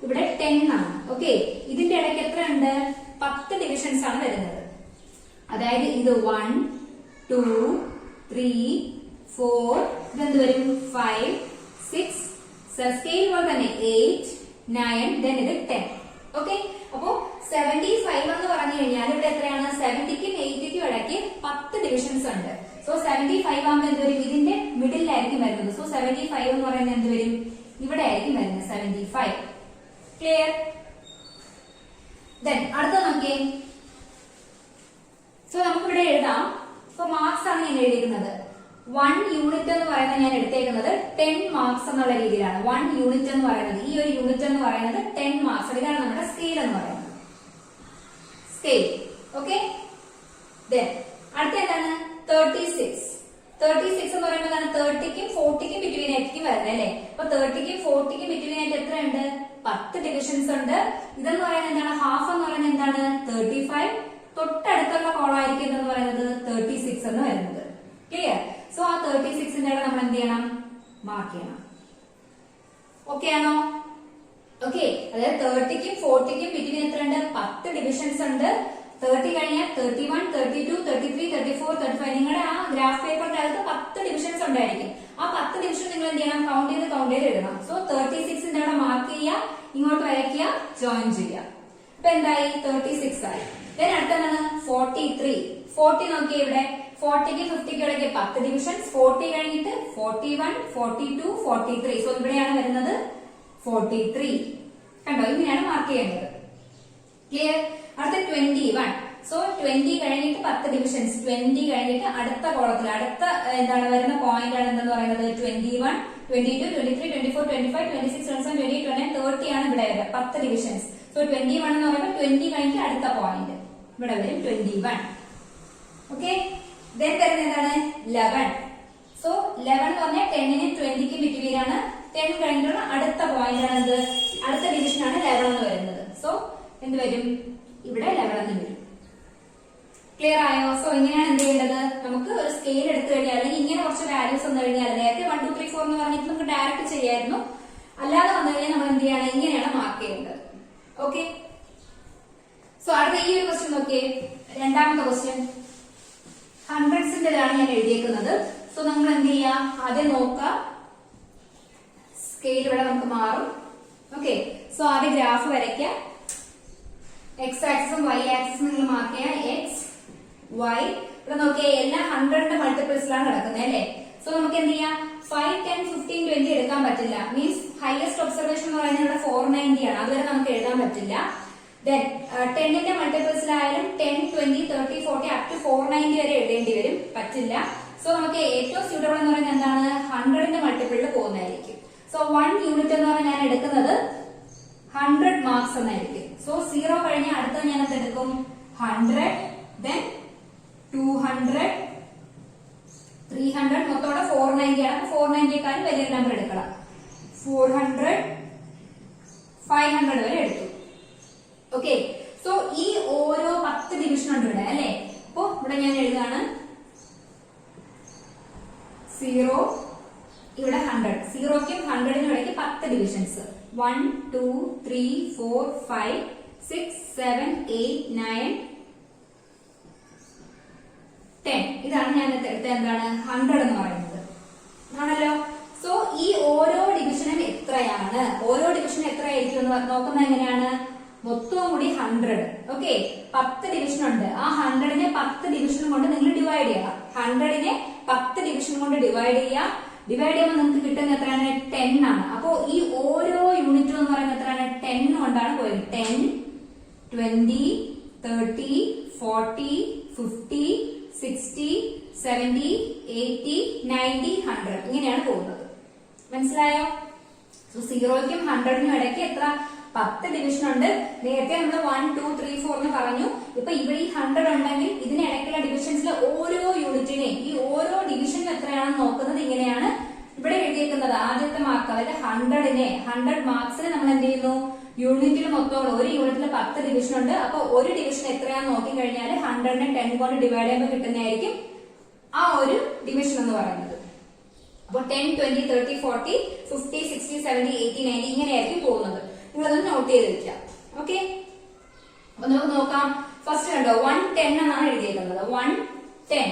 ഇവിടെ 10 ആണ്. ഓക്കെ, ഇതിന്റെ ഇടയ്ക്ക് എത്ര ഉണ്ട്? 10 ഡിവിഷൻസ് ആണ് വരുന്നത്. അതായത് ഇത് 1, 2, 3, 4 ഇതെന്ത് വരും? 5, 6 സ്കെയിൽ പോലെ തന്നെ 8, 9 then ഇത് 10. ഓക്കെ, അപ്പോ 75 എന്ന് പറഞ്ഞു കഴിഞ്ഞാൽ ഇവിടെ എത്രയാണ്? 70ക്കും 80ക്കും ഇടയ്ക്ക് 10 ഡിവിഷൻസ് ഉണ്ട്. സോ 75 ആകുമ്പോൾ എന്ത് വരും? ഇതിന്റെ മിഡിലായിരിക്കും വരുന്നത്. സോ 75 എന്ന് പറയുന്നത് എന്ത് വരും? ഇവിടെ ആയിരിക്കും വരുന്നത് 75. ക്ലിയർ? ദെൻ അടുത്ത നോക്കിയേ. സോ നമുക്ക് ഇവിടെ എഴുതാം. സോ മാർക്സ് ആണ് ഞാൻ എഴുതിയിരിക്കുന്നത്. 1 യൂണിറ്റ് എന്ന് പറയുന്നത് ഞാൻ എടുത്തേക്കുന്നത് 10 മാർക്സ് എന്നുള്ള രീതിയിലാണ്. 1 യൂണിറ്റ് എന്ന് പറയുന്നത്, ഈ ഒരു യൂണിറ്റ് എന്ന് പറയുന്നത് 10 മാർക്സ്. ഇതാണ് നമ്മുടെ സ്കെയിൽ എന്ന് പറയുന്നത്. സ്കെയിൽ. ഓക്കെ, അടുത്ത എന്താണ്? 36. 36 എന്ന് പറയുമ്പോൾ 30ക്കും 40ക്കും ബിറ്റ്വീൻ ആയിരിക്കും വരുന്നത് അല്ലെ? അപ്പൊ 30ക്കും 40ക്കും ബിറ്റ്വീൻ ആയിട്ട് എത്ര ഉണ്ട്? 10 ഡിവിഷൻസ് ഉണ്ട്. ഇതെന്ന് പറയുന്നത് എന്താണ്? ഹാഫ് എന്ന് പറയുന്നത് എന്താണ്? 35. തൊട്ടടുത്തുള്ള കോളായിരിക്കും എന്ന് പറയുന്നത് 36 എന്ന് വരുന്നത്. ക്ലിയർ? സോ ആ 36ന്റെ നമ്മൾ എന്ത് ചെയ്യണം? മാർക്ക് ചെയ്യണം. ഓക്കെ ആണോ? ഓക്കെ, അതായത് 30ക്കും 40ക്കും ബിറ്റ്വീൻ എത്ര ഉണ്ട്? 10 ഡിവിഷൻസ് ഉണ്ട്. 30 കഴിഞ്ഞാൽ 31, 32, 33, 34, 35 നിങ്ങളുടെ ആ ഗ്രാഫ് പേപ്പറിന്റെ അകത്ത് 10 ഡിവിഷൻസ് ഉണ്ടായിരിക്കും. ആ 10 ഡിവിഷൻ നിങ്ങൾ എന്ത് ചെയ്യണം? കൗണ്ട് ചെയ്ത് എഴുതണം. സോ 36ന്റെ അവിടെ മാർക്ക് ചെയ്യുക, ഇങ്ങോട്ട് വരയ്ക്കുക, ജോയിൻ ചെയ്യുക. അപ്പൊ എന്തായി? 36 ആയി. അടുത്താണ് 43. 40 നോക്കിയേ ഇവിടെ 40ക്ക് 50ക്ക് ഇടയ്ക്ക് 10 ഡിവിഷൻസ്. 40 കഴിഞ്ഞിട്ട് 41, 42, 43. സോ ഇവിടെയാണ് വരുന്നത് 43. കണ്ടോ? ഇങ്ങനെയാണ് മാർക്ക് ചെയ്യേണ്ടത്. ക്ലിയർ? അടുത്ത 21. സോ 20 കഴിഞ്ഞിട്ട് 10 ഡിവിഷൻസ്. 20 കഴിഞ്ഞിട്ട് അടുത്ത കോളത്തിൽ അടുത്ത എന്താണ് വരുന്ന പോയിന്റ് ആണ് എന്തെന്ന് പറയുന്നത്? 21, 22, 23, 24, 25, 26, 27, 28, 29, 30 ആണ് ഇവിടെ വരിക. 10 ഡിവിഷൻസ്. സോ 21 എന്ന് പറയുമ്പോൾ 20 കഴിഞ്ഞിട്ട് അടുത്ത പോയിന്റ് ഇവിടെ വരും 21. ഓക്കെ, ദെൻ വരുന്നത് എന്താണ്? 11. സോ 11 എന്ന് പറഞ്ഞാൽ 10നും 20ക്കും ബിറ്റ്വീൻ ആണ്. 10 കഴിഞ്ഞിട്ടുള്ള അടുത്ത പോയിന്റ് ആണ് എന്ത്? അടുത്ത ഡിവിഷൻ ആണ് 11 എന്ന് വരുന്നത്. സോ എന്ത് വരും? ഇവിടെ 11 എന്ന് വരും. ക്ലിയർ ആയോ? സോ ഇങ്ങനെയാണ് എന്ത് ചെയ്യേണ്ടത്? നമുക്ക് ഒരു സ്കെയിൽ എടുത്തു കഴിഞ്ഞാൽ അല്ലെങ്കിൽ ഇങ്ങനെ കുറച്ച് വാല്യൂസ് വന്നു കഴിഞ്ഞാൽ നേരത്തെ 1, 2, 3, 4 എന്ന് പറഞ്ഞിട്ട് നമുക്ക് ഡയറക്റ്റ് ചെയ്യായിരുന്നു. അല്ലാതെ വന്നു കഴിഞ്ഞാൽ നമ്മൾ എന്ത് ചെയ്യണം? ഇങ്ങനെയാണ് മാർക്ക് ചെയ്യേണ്ടത്. ഓക്കെ, സോ അടുത്ത ഈ ഒരു ക്വസ്റ്റ്യൻ നോക്കിയേ. രണ്ടാമത്തെ ക്വസ്റ്റ്യൻ ഹൺഡ്രഡ്സിന്റെതാണ് ഞാൻ എഴുതിയേക്കുന്നത്. സോ നമ്മൾ എന്ത് ചെയ്യാം? ആദ്യം നോക്കാം. സ്കെയിൽ ഇവിടെ നമുക്ക് മാറും. ഓക്കെ, സോ ആദ്യം ഗ്രാഫ് വരയ്ക്കാം. എക്സ് ആക്സിസും വൈ ആക്സിസും നിങ്ങൾ മാർക്ക് ചെയ്യാം. X, Y. ഇവിടെ നോക്കിയാൽ എല്ലാ 100ന്റെ മൾട്ടിപ്പിൾസിലാണ് കിടക്കുന്നത് അല്ലെ? സോ നമുക്ക് എന്ത് ചെയ്യാം? 5, 10, 15, 20 എടുക്കാൻ പറ്റില്ല. മീൻസ് ഹയസ്റ്റ് ഒബ്സർവേഷൻ എന്ന് പറയുന്നത് ഇവിടെ 490 ആണ്. അതുവരെ നമുക്ക് എഴുതാൻ പറ്റില്ല. ദെൻ 10ന്റെ മൾട്ടിപ്പിൾസിലായാലും 10, 20, 30, 40 അപ് ടു 490 വരെ എഴുതേണ്ടി വരും, പറ്റില്ല. സോ നമുക്ക് ഏറ്റവും സ്യൂട്ടബിൾ എന്ന് പറയുന്നത് എന്താണ്? 100ന്റെ മൾട്ടിപ്പിളിൽ പോകുന്നതായിരിക്കും. സോ 1 യൂണിറ്റ് എന്ന് പറഞ്ഞാൽ ഞാൻ എടുക്കുന്നത് 100 മാർക്സ് എന്നായിരിക്കും. സോ 0 കഴിഞ്ഞ അടുത്ത ഞാൻ എടുക്കും 100, ദെൻ 200, 300, മൊത്തം 490 ആണ്. 490ക്കാളും വലിയ നമ്പർ എടുക്കണം. 400, 500 വരെ എടുത്തു. ഓക്കെ. സോ ഈ ഓരോ 10 ഡിവിഷൻ ഉണ്ട് ഇവിടെ അല്ലെ. അപ്പോ ഇവിടെ ഞാൻ എഴുതാണ് 0, ഇവിടെ 100. 0ക്കും 100നും ഇടയ്ക്ക് 10 ഡിവിഷൻസ്. 1, 2, 3, 4, 5, 6, 7, 8, 9, 10. ഇതാണ് ഞാൻ എടുത്ത എന്താണ് 100 എന്ന് പറയുന്നത് ആണല്ലോ. സോ ഈ ഓരോ ഡിവിഷനും എത്രയാണ്, ഓരോ ഡിവിഷനും എത്രയായിരിക്കും എന്ന് നോക്കുന്നത് എങ്ങനെയാണ്? മൊത്തവും കൂടി 100. ഓക്കെ. 10 ഡിവിഷൻ ഉണ്ട്. ആ 100നെ 10 ഡിവിഷൻ കൊണ്ട് നിങ്ങൾ ഡിവൈഡ് ചെയ്യണം. 100നെ 10 ഡിവിഷൻ കൊണ്ട് ഡിവൈഡ് ചെയ്യുക. ഡിവൈഡ് ചെയ്യുമ്പോൾ നിങ്ങൾക്ക് കിട്ടുന്ന എത്രയാണ്? 10 ആണ്. അപ്പോ ഈ ഓരോ യൂണിറ്റും എന്ന് പറയുന്നത് എത്രയാണ്? 10 കൊണ്ടാണ് പോയത്. 10, 20, 30, 40, 50, 60, 70, 80, 90, 100 ഇങ്ങനെയാണ് പോകുന്നത്. മനസ്സിലായോ? സോ 0ക്കും 100നും ഇടയ്ക്ക് എത്ര 10 ഡിവിഷൻ ഉണ്ട്. നേരത്തെ നമ്മൾ 1, 2, 3, 4 എന്ന് പറഞ്ഞു. ഇപ്പൊ ഇവിടെ ഈ 100 ഉണ്ടെങ്കിൽ ഇതിനിടയ്ക്കുള്ള ഡിവിഷൻസിലെ ഓരോ യൂണിറ്റിനെ ഈ ഓരോ ഡിവിഷനും എത്രയാണെന്ന് നോക്കുന്നത് ഇങ്ങനെയാണ്. ഇവിടെ എഴുതിയേക്കുന്നത് ആദ്യത്തെ മാർക്ക്, അതായത് 100 മാർക്സിന് നമ്മൾ എന്ത് ചെയ്യുന്നു? യൂണിറ്റിൽ മൊത്തം ഒരു യൂണിറ്റിൽ 10 ഡിവിഷൻ ഉണ്ട്. അപ്പൊ ഒരു ഡിവിഷൻ എത്രയാണെന്ന് നോക്കി കഴിഞ്ഞാൽ 100നെ 10 കൊണ്ട് ഡിവൈഡ് ചെയ്യുമ്പോൾ കിട്ടുന്നതായിരിക്കും ആ ഒരു ഡിവിഷൻ എന്ന് പറയുന്നത്. അപ്പൊ 10, 20, 30, 40, 50, 60, 70, 80, 90 ഇങ്ങനെയായിരിക്കും പോകുന്നത്. നിങ്ങളതൊന്ന് നോട്ട് ചെയ്ത് വെക്കാം. ഓക്കെ. അപ്പൊ നമുക്ക് നോക്കാം. ഫസ്റ്റ് കണ്ടോ 110 എന്നാണ് എഴുതിയിരിക്കുന്നത്. 110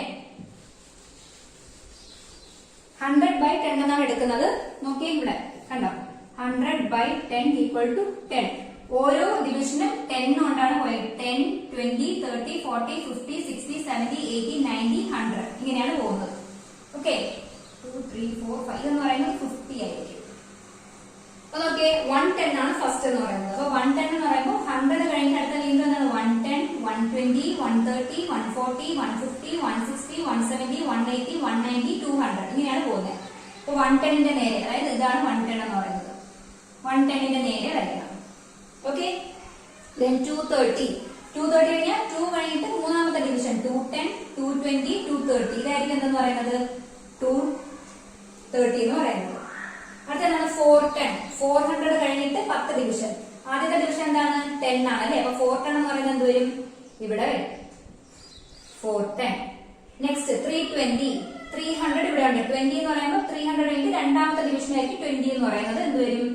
100/10 എന്നാണ് എടുക്കുന്നത്. നോക്കിയേ ഇവിടെ കണ്ടോ 100/10 ഈക്വൽ ടു 10. ഓരോ ഡിവിഷനും 10 കൊണ്ടാണ് പോയത്. 10, 20, 30, 40, 50, 60, 70, 80, 90, 100 ഇങ്ങനെയാണ് പോകുന്നത്. ഓക്കെ. 2, 3, 4, 5 എന്ന് പറയുന്നത് 50 ആയിരിക്കും. അപ്പൊ നോക്കിയേ 110 ആണ് ഫസ്റ്റ് എന്ന് പറയുന്നത്. അപ്പൊ 110 എന്ന് പറയുമ്പോൾ 100 കഴിഞ്ഞ അടുത്ത വീണ്ടും എന്താണ് 110, 120, 130, 140, 150, 160, 170, 180, 190, 200 ഇങ്ങനെയാണ് പോകുന്നത്. അപ്പൊ 110ന്റെ നേരെ, അതായത് ഇതാണ് 110 എന്ന് പറയുന്നത്. 110ന്റെ നേരെ വരയ്ക്കണം. ഓക്കെ. ദെൻ 230 കഴിഞ്ഞാൽ 2 കഴിഞ്ഞിട്ട് മൂന്നാമത്തെ ഡിവിഷൻ 210, 220, 230 ഇതായിരിക്കും എന്തെന്ന് പറയുന്നത് 230 എന്ന് പറയുന്നത്. അടുത്തതാണ് 410. 400 കഴിഞ്ഞിട്ട് 10 ഡിവിഷൻ. ആദ്യത്തെ ഡിവിഷൻ എന്താണ് 10 ആണ് അല്ലെ. അപ്പൊ 410 എന്ന് പറയുന്നത് എന്ത് വരും? ഇവിടെ വരും 410. നെക്സ്റ്റ് 320. 300 ഇവിടെ ഉണ്ട്. 20 എന്ന് പറയുമ്പോൾ 300 കഴിഞ്ഞിട്ട് രണ്ടാമത്തെ ഡിവിഷൻ ആയിരിക്കും 20 എന്ന് പറയുന്നത്. എന്ത് വരും?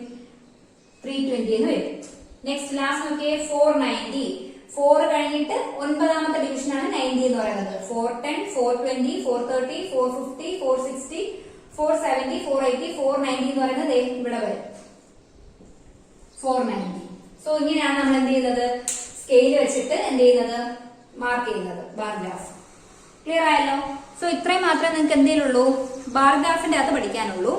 320 എന്ന് വരും. നെക്സ്റ്റ് ലാസ്റ്റ് നോക്കിയേ 490. 4 കഴിഞ്ഞിട്ട് 9ാമത്തെ ഡിവിഷൻ ആണ് 90 എന്ന് പറയുന്നത്. 410, 420, 430, 450, 460, 470, 480, 490 എന്ന് പറയുന്നത് ഇവിടെ വരും 490. സോ ഇങ്ങനെയാണ് നമ്മൾ എന്ത് ചെയ്യുന്നത്? സ്കെയിൽ വെച്ചിട്ട് എന്ത് ചെയ്യുന്നത്? മാർക്ക് ചെയ്യുന്നത് ബാർ ഗ്രാഫ്. ക്ലിയർ ആയല്ലോ? സോ ഇത്രയും മാത്രമേ നിങ്ങൾക്ക് എന്തെങ്കിലുള്ളൂ ബാർ ഗ്രാഫിന്റെ അകത്ത് പഠിക്കാനുള്ളൂ.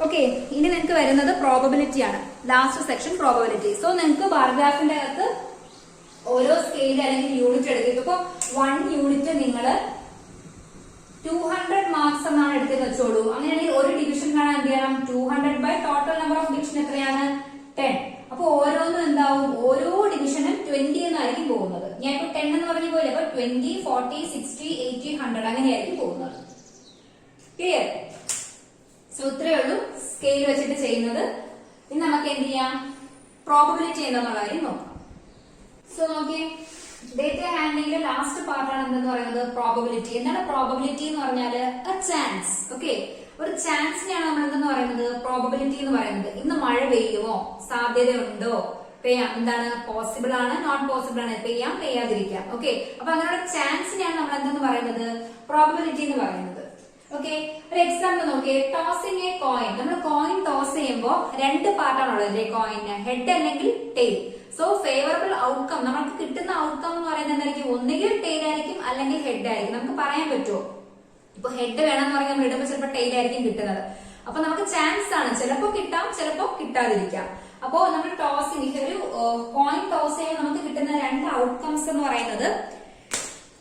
ഓക്കെ. ഇനി നിങ്ങൾക്ക് വരുന്നത് പ്രോബബിലിറ്റി ആണ്. Last section probability. സോ നിങ്ങൾക്ക് ബാർ ഗ്രാഫിന്റെ അകത്ത് ഓരോ സ്കെയിൽ അല്ലെങ്കിൽ യൂണിറ്റ് എടുത്തിട്ട് ഇപ്പൊ 1 യൂണിറ്റ് നിങ്ങൾ 200 മാർക്സ് എന്നാണ് എടുത്ത് വെച്ചോളൂ. അങ്ങനെയാണെങ്കിൽ ഒരു ഡിവിഷൻ കാണാൻ എന്ത് ചെയ്യണം? 200 ടോട്ടൽ നമ്പർ ഓഫ് ഡിവിഷൻ എത്രയാണ്? 10. അപ്പൊ ഓരോന്നും എന്താവും? ഓരോ ഡിവിഷനും 20 എന്നായിരിക്കും പോകുന്നത്. ഞാൻ ഇപ്പൊ 10 എന്ന് പറഞ്ഞ പോലെ അപ്പൊ 20, 40, 60, 80, 100 അങ്ങനെയായിരിക്കും പോകുന്നത്. ക്ലിയർ? സോ ഇത്രയേ ഉള്ളൂ സ്കെയിൽ വെച്ചിട്ട് ചെയ്യുന്നത്. ഇനി നമുക്ക് എന്ത് ചെയ്യാം? പ്രോബബിലിറ്റി എന്താണെന്നുള്ള കാര്യം നോക്കാം. സോ നോക്കിയേ, ഡേറ്റ ഹാൻഡ്ലിംഗിലെ ലാസ്റ്റ് പാർട്ടാണ് എന്തെന്ന് പറയുന്നത് പ്രോബബിലിറ്റി. എന്താണ് പ്രോബബിലിറ്റി എന്ന് പറഞ്ഞാല് ചാൻസ്. ഓക്കെ. ഒരു ചാൻസിനെയാണ് നമ്മൾ എന്തെന്ന് പറയുന്നത് പ്രോബബിലിറ്റി എന്ന് പറയുന്നത്. ഇന്ന് മഴ പെയ്യുമോ? സാധ്യതയുണ്ടോ? പെയ്യാം. എന്താണ്? പോസിബിൾ ആണ്, നോട്ട് പോസിബിൾ ആണ്. പെയ്യാം, പെയ്യാതിരിക്കാം. ഓക്കെ. അപ്പൊ അങ്ങനെയുള്ള ചാൻസിനെയാണ് നമ്മൾ എന്തെന്ന് പറയുന്നത് പ്രോബബിലിറ്റി എന്ന് പറയുന്നത്. ഓക്കെ. ഒരു എക്സാമ്പിൾ നോക്കിയേ. Tossing A coin. നമ്മൾ കോയിൻ ടോസ് ചെയ്യുമ്പോൾ 2 പാർട്ടാണുള്ളത് കോയിന്, ഹെഡ് അല്ലെങ്കിൽ ടെയിൽ. സോ ഫേവറബിൾ ഔട്ട്കം നമുക്ക് കിട്ടുന്ന ഔട്ട്കം എന്ന് പറയുന്നത് എന്തായിരിക്കും? ഒന്നുകിൽ ടെയിൽ ആയിരിക്കും അല്ലെങ്കിൽ ഹെഡ് ആയിരിക്കും. നമുക്ക് പറയാൻ പറ്റുമോ? ഇപ്പൊ ഹെഡ് വേണമെന്ന് പറഞ്ഞാൽ നമ്മൾ ഇടുമ്പോൾ ചിലപ്പോൾ ടെയിൽ ആയിരിക്കും കിട്ടുന്നത്. അപ്പൊ നമുക്ക് ചാൻസ് ആണ്, ചിലപ്പോ കിട്ടാം, ചിലപ്പോ കിട്ടാതിരിക്കാം. അപ്പോ നമ്മൾ ടോസിംഗ് ഒരു കോയിൻ ടോസ് ചെയ്യുമ്പോൾ നമുക്ക് കിട്ടുന്ന രണ്ട് ഔട്ട്കംസ് എന്ന് പറയുന്നത്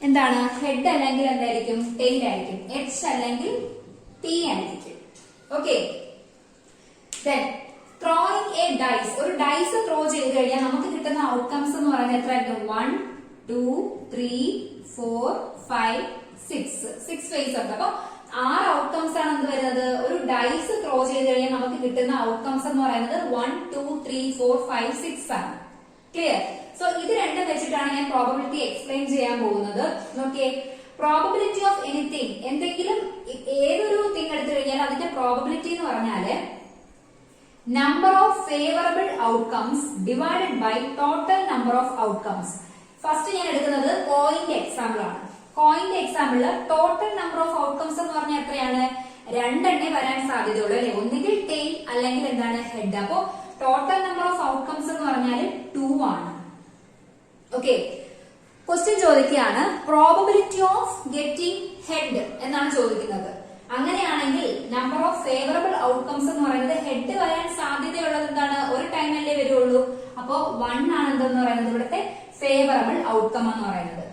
എന്താണ്? ഹെഡ് അല്ലെങ്കിൽ എന്തായിരിക്കും? ടെയിൽ ആയിരിക്കും. എച്ച് അല്ലെങ്കിൽ ടി ആയിരിക്കും. ഓക്കെ. ത്രോയിങ് എ ഡൈസ്, ഒരു ഡൈസ് ത്രോ ചെയ്ത് കഴിഞ്ഞാൽ നമുക്ക് കിട്ടുന്ന ഔട്ട്കംസ് എന്ന് പറയുന്നത് എത്രയായിരിക്കും? 1 2 3 4 5 6 ഫേസ് ഉണ്ട്. അപ്പൊ 6 ഔട്ട്കംസ് ആണ് എന്ത് വരുന്നത്? ഒരു ഡൈസ് ത്രോ ചെയ്ത് കഴിഞ്ഞാൽ നമുക്ക് കിട്ടുന്ന ഔട്ട്കംസ് എന്ന് പറയുന്നത് 1 2 3 4 5 6 ആണ്. ക്ലിയർ? സോ ഇത് രണ്ടും വെച്ചിട്ടാണ് ഞാൻ പ്രോബബിലിറ്റി എക്സ്പ്ലെയിൻ ചെയ്യാൻ പോകുന്നത്. നോക്കിയേ, പ്രോബബിലിറ്റി ഓഫ് എനിത്തിങ്, എന്തെങ്കിലും ഏതൊരു തിങ് എടുത്തു കഴിഞ്ഞാൽ അതിന്റെ പ്രോബബിലിറ്റി എന്ന് പറഞ്ഞാല് number of favourable outcomes divided by total number of outcomes. First ഞാൻ എടുക്കുന്നത് കോയിന്റെ എക്സാമ്പിൾ ആണ്. കോയിന്റെ എക്സാമ്പിളില് ടോട്ടൽ നമ്പർ ഓഫ് ഔട്ട്കംസ് എന്ന് പറഞ്ഞാൽ എത്രയാണ്? രണ്ടെണ്ണേ വരാൻ സാധ്യതയുള്ളൂ അല്ലെ? ഒന്നുകിൽ ടെയിൽ അല്ലെങ്കിൽ എന്താണ്? ഹെഡ്. അപ്പോ ടോട്ടൽ നമ്പർ ഓഫ് ഔട്ട്കംസ് എന്ന് പറഞ്ഞാൽ 2 ആണ്. ഓക്കെ. ക്വസ്റ്റ്യൻ ചോദിക്കുകയാണ് പ്രോബബിലിറ്റി ഓഫ് ഗെറ്റിംഗ് ഹെഡ് എന്നാണ് ചോദിക്കുന്നത്. അങ്ങനെയാണെങ്കിൽ നമ്പർ ഓഫ് ഫേവറബിൾ ഔട്ട്കംസ് എന്ന് പറയുന്നത് ഹെഡ് വരാൻ സാധ്യതയുള്ളത് എന്താണ്? ഒരു ടൈമല്ലേ വരുള്ളൂ. അപ്പോ 1 ആണ് എന്തെന്ന് പറയുന്നത് ഇവിടുത്തെ ഫേവറബിൾ ഔട്ട്കം എന്ന് പറയുന്നത്.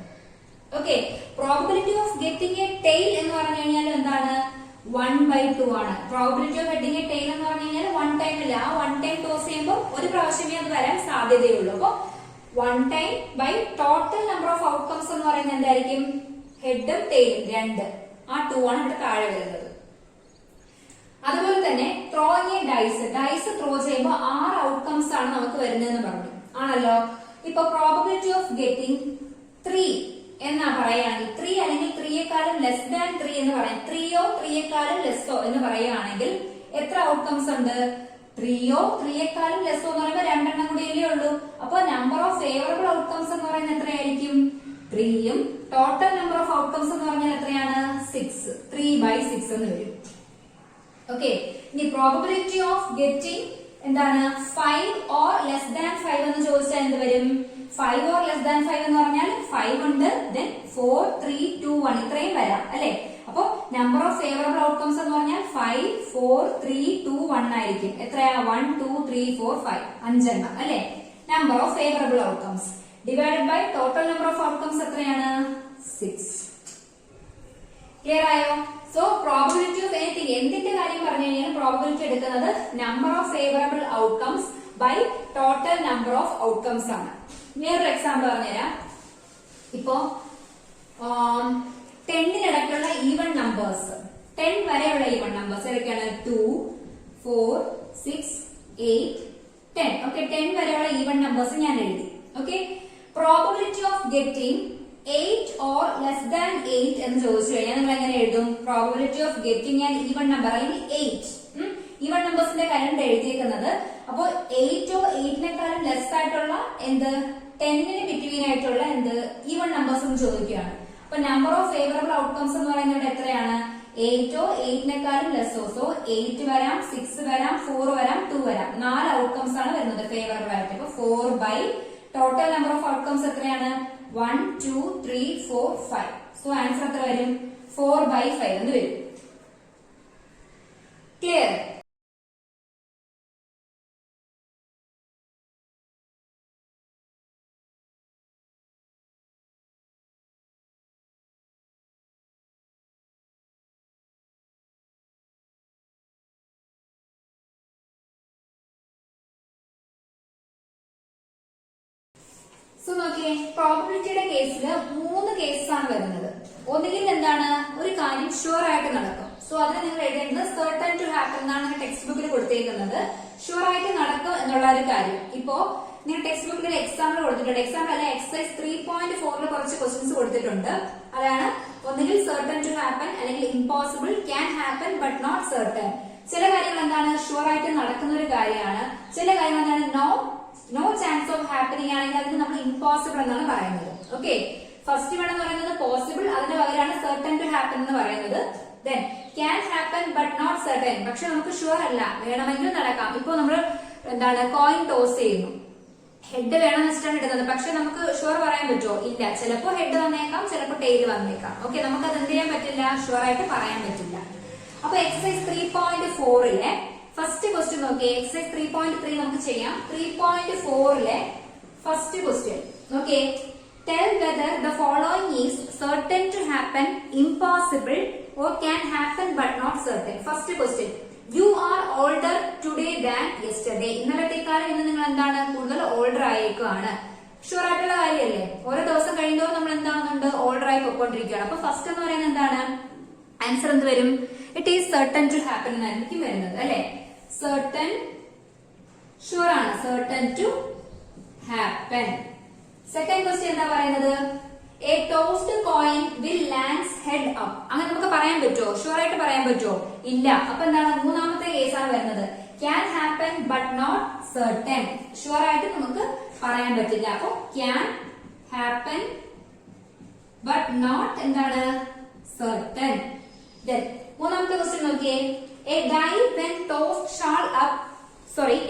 Okay. Probability of getting a tail എന്ന് പറഞ്ഞു കഴിഞ്ഞാൽ എന്താണ്? 1/2 ആണ്. Probability of getting a tail എന്ന് പറഞ്ഞു കഴിഞ്ഞാൽ 1 ടൈം ഇല്ല. ആ 1 ടൈം ടോസ് ചെയ്യുമ്പോൾ ഒരു പ്രാവശ്യമേ അത് വരാൻ സാധ്യതയുള്ളൂ. അപ്പൊ 1 time by total number of outcomes എന്ന് പറയുന്നത് എന്തായിരിക്കും? ഹെഡും ടെയിലും 2. ആ 2 ആണ് ഇവിടെ താഴെ വരുന്നത്. അതുപോലെ തന്നെ throwing a dice, dice throw ചെയ്യുമ്പോൾ 6 ഔട്ട്കംസ് ആണ് നമുക്ക് വരുന്നതെന്ന് പറഞ്ഞു ആണല്ലോ. ഇപ്പൊ പ്രോബബിലിറ്റി ഓഫ് ഗെറ്റിംഗ് 3 എന്നാ പറയുകയാണെങ്കിൽ 3 അല്ലെങ്കിൽ 3യെക്കാളും ലെസ് ദാൻ 3 എന്ന് പറയാം. 3യോ 3യെക്കാളും ലെസ്സോ എന്ന് പറയുകയാണെങ്കിൽ എത്ര ഔട്ട്കംസ് ഉണ്ട്? 3യോ 3യെക്കാളും ലെസ്സോ എന്ന് പറയുമ്പോൾ 2 എണ്ണം കൂടിയല്ലേ ഉള്ളൂ. അപ്പൊ നമ്പർ ഓഫ് ഫേവറബിൾ ഔട്ട്കംസ് എന്ന് പറയുന്നത് എത്രയായിരിക്കും? 3യും ടോട്ടൽ നമ്പർ ഓഫ് ഔട്ട്കംസ് എന്ന് പറഞ്ഞാൽ എത്രയാണ്? 6. 3/6 എന്ന് വരും. ഓക്കെ. ഇനി പ്രോബബിലിറ്റി ഓഫ് ഗെറ്റിംഗ് എന്താണ്? 5 ഓർ ലെസ് ദാൻ 5 എന്ന് ചോദിച്ചാൽ എന്ത് വരും? 5 ഓർ ലെസ് ദാൻ 5 എന്ന് പറഞ്ഞാൽ 5 ഉണ്ട്, then 4 3 2 1 ഇത്രയും വരാം അല്ലെ? അപ്പൊ നമ്പർ ഓഫ് ഫേവറബിൾ ഔട്ട്കംസ് എന്ന് പറഞ്ഞാൽ 5 4 3 2 1 ആയിരിക്കും. എത്രയാ? 1 2 3 4 5 5 അല്ലെ? Number of favourable outcomes divided by total number of outcomes എത്രയാണ്? 6. ക്ലിയർ ആയോ? സോ പ്രോബബിലിറ്റി ഓഫ് എനിത്തിങ്, എന്തിന്റെ കാര്യം പറഞ്ഞു കഴിഞ്ഞാൽ പ്രോബബിലിറ്റി എടുക്കുന്നത് number of favourable outcomes by total number of outcomes ആണ്. വേറൊരു എക്സാമ്പിൾ പറഞ്ഞുതരാം. ഇപ്പോ 10-നിടയ്ക്കുള്ള ഈവൺ നമ്പേഴ്സ്, 10 വരെയുള്ള ഈവൺ നമ്പേഴ്സ് ഏതൊക്കെയാണ്? 2 4 6 8 10. ഓക്കെ. 10 വരെയുള്ള ഈവൺ നമ്പേഴ്സ് ഞാൻ എഴുതി. Okay. Probability of getting 8 or less than 8 എന്ന് ചോദിച്ചു കഴിഞ്ഞാൽ നിങ്ങൾ എങ്ങനെ എഴുതും? Probability of getting an even number അല്ലെങ്കിൽ 8. ഈവൺ നമ്പേഴ്സിന്റെ കറണ്ട് എഴുതിയിരിക്കുന്നത്. അപ്പോ 8ഓ 8നേക്കാളും ലെസ് ആയിട്ടുള്ള എന്ത്? 10ന് ബിറ്റ്വീൻ ആയിട്ടുള്ള എന്ത് ഈവൺ നമ്പേഴ്സ് എന്ന് ചോദിക്കുകയാണ്. അപ്പൊ നമ്പർ ഓഫ് ഫേവറബിൾ ഔട്ട്കംസ് എന്ന് പറയുന്നത് എത്രയാണ്? 8ഓ 8നേക്കാളും ലെസ്സോ. സോ 8 വരാം, 6 വരാം, 4 വരാം, 2 വരാം. 4 ഔട്ട്കംസ് ആണ് വരുന്നത് ഫേവറബിൾ ആയിട്ട്. അപ്പൊ 4 by total number of outcomes എത്രയാണ്? 1 2 3 4 5. സോ ആൻസർ എത്ര വരും? 4/5 എന്ന് വരും. ക്ലിയർ? സോ നോക്കിയേ, പ്രോബബിലിറ്റിയുടെ കേസിൽ 3 കേസസ് ആണ് വരുന്നത്. ഒന്നുകിൽ എന്താണ്? ഒരു കാര്യം ഷുവർ ആയിട്ട് നടക്കും. സോ അതിന് നിങ്ങൾ എഴുതേണ്ടത് സർട്ടൻ ടു ഹാപ്പൻ എന്നാണ് ടെക്സ്റ്റ് ബുക്കിൽ കൊടുത്തേക്കുന്നത്. ഷുവർ ആയിട്ട് നടക്കും എന്നുള്ള ഒരു കാര്യം. ഇപ്പോ നിങ്ങൾ ടെക്സ്റ്റ് ബുക്കിൽ ഒരു എക്സാമ്പിൾ കൊടുത്തിട്ടുണ്ട്. എക്സാമ്പിൾ അല്ല, എക്സസൈസ് 3.4 കുറച്ച് ക്വസ്റ്റ്യൻസ് കൊടുത്തിട്ടുണ്ട്. അതാണ് ഒന്നുകിൽ സർട്ടൻ ടു ഹാപ്പൻ അല്ലെങ്കിൽ impossible, can happen but not certain. ചില കാര്യങ്ങൾ എന്താണ്? ഷുവർ ആയിട്ട് നടക്കുന്ന ഒരു കാര്യമാണ്. ചില കാര്യങ്ങൾ എന്താണ്? നോ ചാൻസ് ഓഫ് ഹാപ്പനിങ് ആണെങ്കിൽ അതിന് നമ്മൾ ഇമ്പോസിബിൾ എന്നാണ് പറയുന്നത്. ഓക്കെ. ഫസ്റ്റ് വൺ എന്ന് പറയുന്നത് പോസിബിൾ, അതിന്റെ പകരമാണ് സർട്ടൻ ടു ഹാപ്പൻ എന്ന് പറയുന്നത്. Then can happen but not certain, പക്ഷെ നമുക്ക് ഷുവർ അല്ല, വേണമെങ്കിൽ നടക്കാം. ഇപ്പൊ നമ്മൾ എന്താണ്? കോയിൻ ടോസ് ചെയ്യുന്നു. ഹെഡ് വേണമെന്ന് വെച്ചിട്ടാണ് ഇടുന്നത്, പക്ഷെ നമുക്ക് ഷുവർ പറയാൻ പറ്റുമോ? ഇല്ല. ചിലപ്പോ ഹെഡ് വന്നേക്കാം, ചിലപ്പോ ടെയിൽ വന്നേക്കാം. ഓക്കെ. നമുക്ക് അത് എന്ത് ചെയ്യാൻ പറ്റില്ല? ഷുവർ ആയിട്ട് പറയാൻ പറ്റില്ല. അപ്പൊ എക്സസൈസ് 3.4-ലെ ഫസ്റ്റ് ക്വസ്റ്റ്യൻ നോക്കിയേ, എക്സസൈസ് 3.3 നമുക്ക് ചെയ്യാം. 3.4 ഫസ്റ്റ് ക്വസ്റ്റ്യൻ നോക്കിയേ. Tell whether the following is certain to happen, impossible or can happen but not certain. First question. You are older today than yesterday. ഇന്നലത്തേക്കാളും ഇന്ന് നിങ്ങൾ എന്താണ് കൂടുതൽ ഓൾഡർ ആയേക്കാണ്. ഷുവർ ആയിട്ടുള്ള കാര്യമല്ലേ? ഓരോ ദിവസം കഴിയുമ്പോൾ നമ്മൾ എന്താകുന്നുണ്ട് ഓൾഡർ ആയി പൊയ്ക്കൊണ്ടിരിക്കുകയാണ്. അപ്പൊ ഫസ്റ്റ് എന്ന് പറയുന്നത് എന്താണ്? ആൻസർ എന്ത് വരും? It is certain to happen എന്നായിരിക്കും വരുന്നത് അല്ലെ. സർട്ടൻ ഷുവർ ആണ്, certain to happen. Second question എന്താ പറയുന്നത്? A tossed coin will lands head up. അങ്ങനെ നമുക്ക് പറയാൻ പറ്റുമോ? ഷുവർ ആയിട്ട് പറയാൻ പറ്റുമോ? ഇല്ല. അപ്പൊ എന്താണ് മൂന്നാമത്തെ കേസാണ് വരുന്നത്. Can happen but not certain. Sure ആയിട്ട് നമുക്ക് പറയാൻ പറ്റില്ല. അപ്പൊ ക്യാൻ ഹാപ്പൻ ബട്ട് നോട്ട് എന്താണ് സർട്ടൻ. മൂന്നാമത്തെ ക്വസ്റ്റ്യൻ നോക്കിയേ. A die when tossed shall up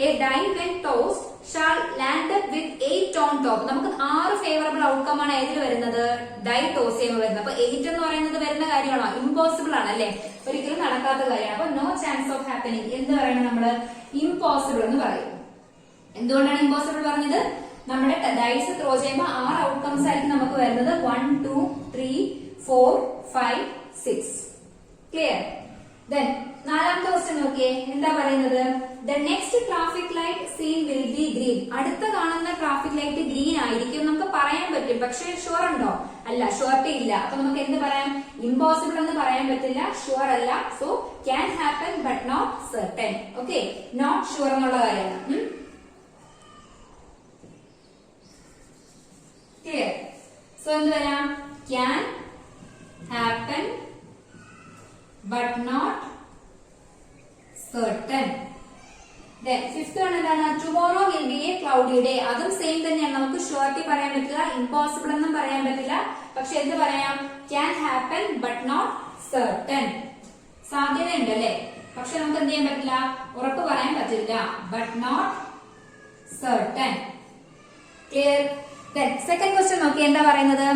a die when tossed shall land up with 8 on top. നമുക്ക് 6 ഫേവറബിൾ ഔട്ട്കം ആണ് ഏതിൽ വരുന്നത്? ഡൈ ടോസ് ചെയ്യുമ്പോൾ വരുന്നത്. അപ്പൊ 8 എന്ന് പറയുന്നത് വരുന്ന കാര്യമാണോ? ഇമ്പോസിബിൾ ആണ് അല്ലെ, ഒരിക്കലും നടക്കാത്ത കാര്യമാണ്. അപ്പൊ നോ ചാൻസ് ഓഫ് ഹാപ്പനിങ് എന്ത് പറയണം നമ്മള്? ഇമ്പോസിബിൾ എന്ന് പറയും. എന്തുകൊണ്ടാണ് ഇമ്പോസിബിൾ പറഞ്ഞത്? നമ്മുടെ ഡൈസ് ത്രോ ചെയ്യുമ്പോൾ 6 ഔട്ട്കംസ് ആയിരിക്കും നമുക്ക് വരുന്നത്. 1 2 3 4 5 6. ക്ലിയർ? Then നാലാമത്തെ ക്വസ്റ്റ്യൻ നോക്കിയേ. എന്താ പറയുന്നത്? The next traffic light seen will be green. അടുത്ത കാണുന്ന ട്രാഫിക് ലൈറ്റ് ഗ്രീൻ ആയിരിക്കും നമുക്ക് പറയാൻ പറ്റും. പക്ഷെ ഷുവർ ഉണ്ടോ? അല്ല, ഷുവർട്ടി ഇല്ല. അപ്പൊ നമുക്ക് എന്ത് പറയാം? ഇമ്പോസിബിൾ എന്ന് പറയാൻ പറ്റില്ല, ഷുവർ അല്ല. So can happen but not certain. Okay, not sure എന്നുള്ള കാര്യമാണ്. ക്ലിയർ? സോ എന്ത് വരാം? Can happen but not certain. Then fifth one എന്താണ്? Tomorrow will be a cloudy day. അതും സെയിം തന്നെയാണ്. നമുക്ക് ഷുവർട്ടി പറയാൻ പറ്റില്ല, ഇമ്പോസിബിൾ എന്നും പറയാൻ പറ്റില്ല. പക്ഷെ എന്ത് പറയാം? Can happen but not certain. സാധ്യത ഉണ്ട് അല്ലെ, പക്ഷെ നമുക്ക് എന്ത് ചെയ്യാൻ പറ്റില്ല? ഉറപ്പ് പറയാൻ പറ്റില്ല. But not certain. Clear? Then second question നോക്കി. എന്താ പറയുന്നത്?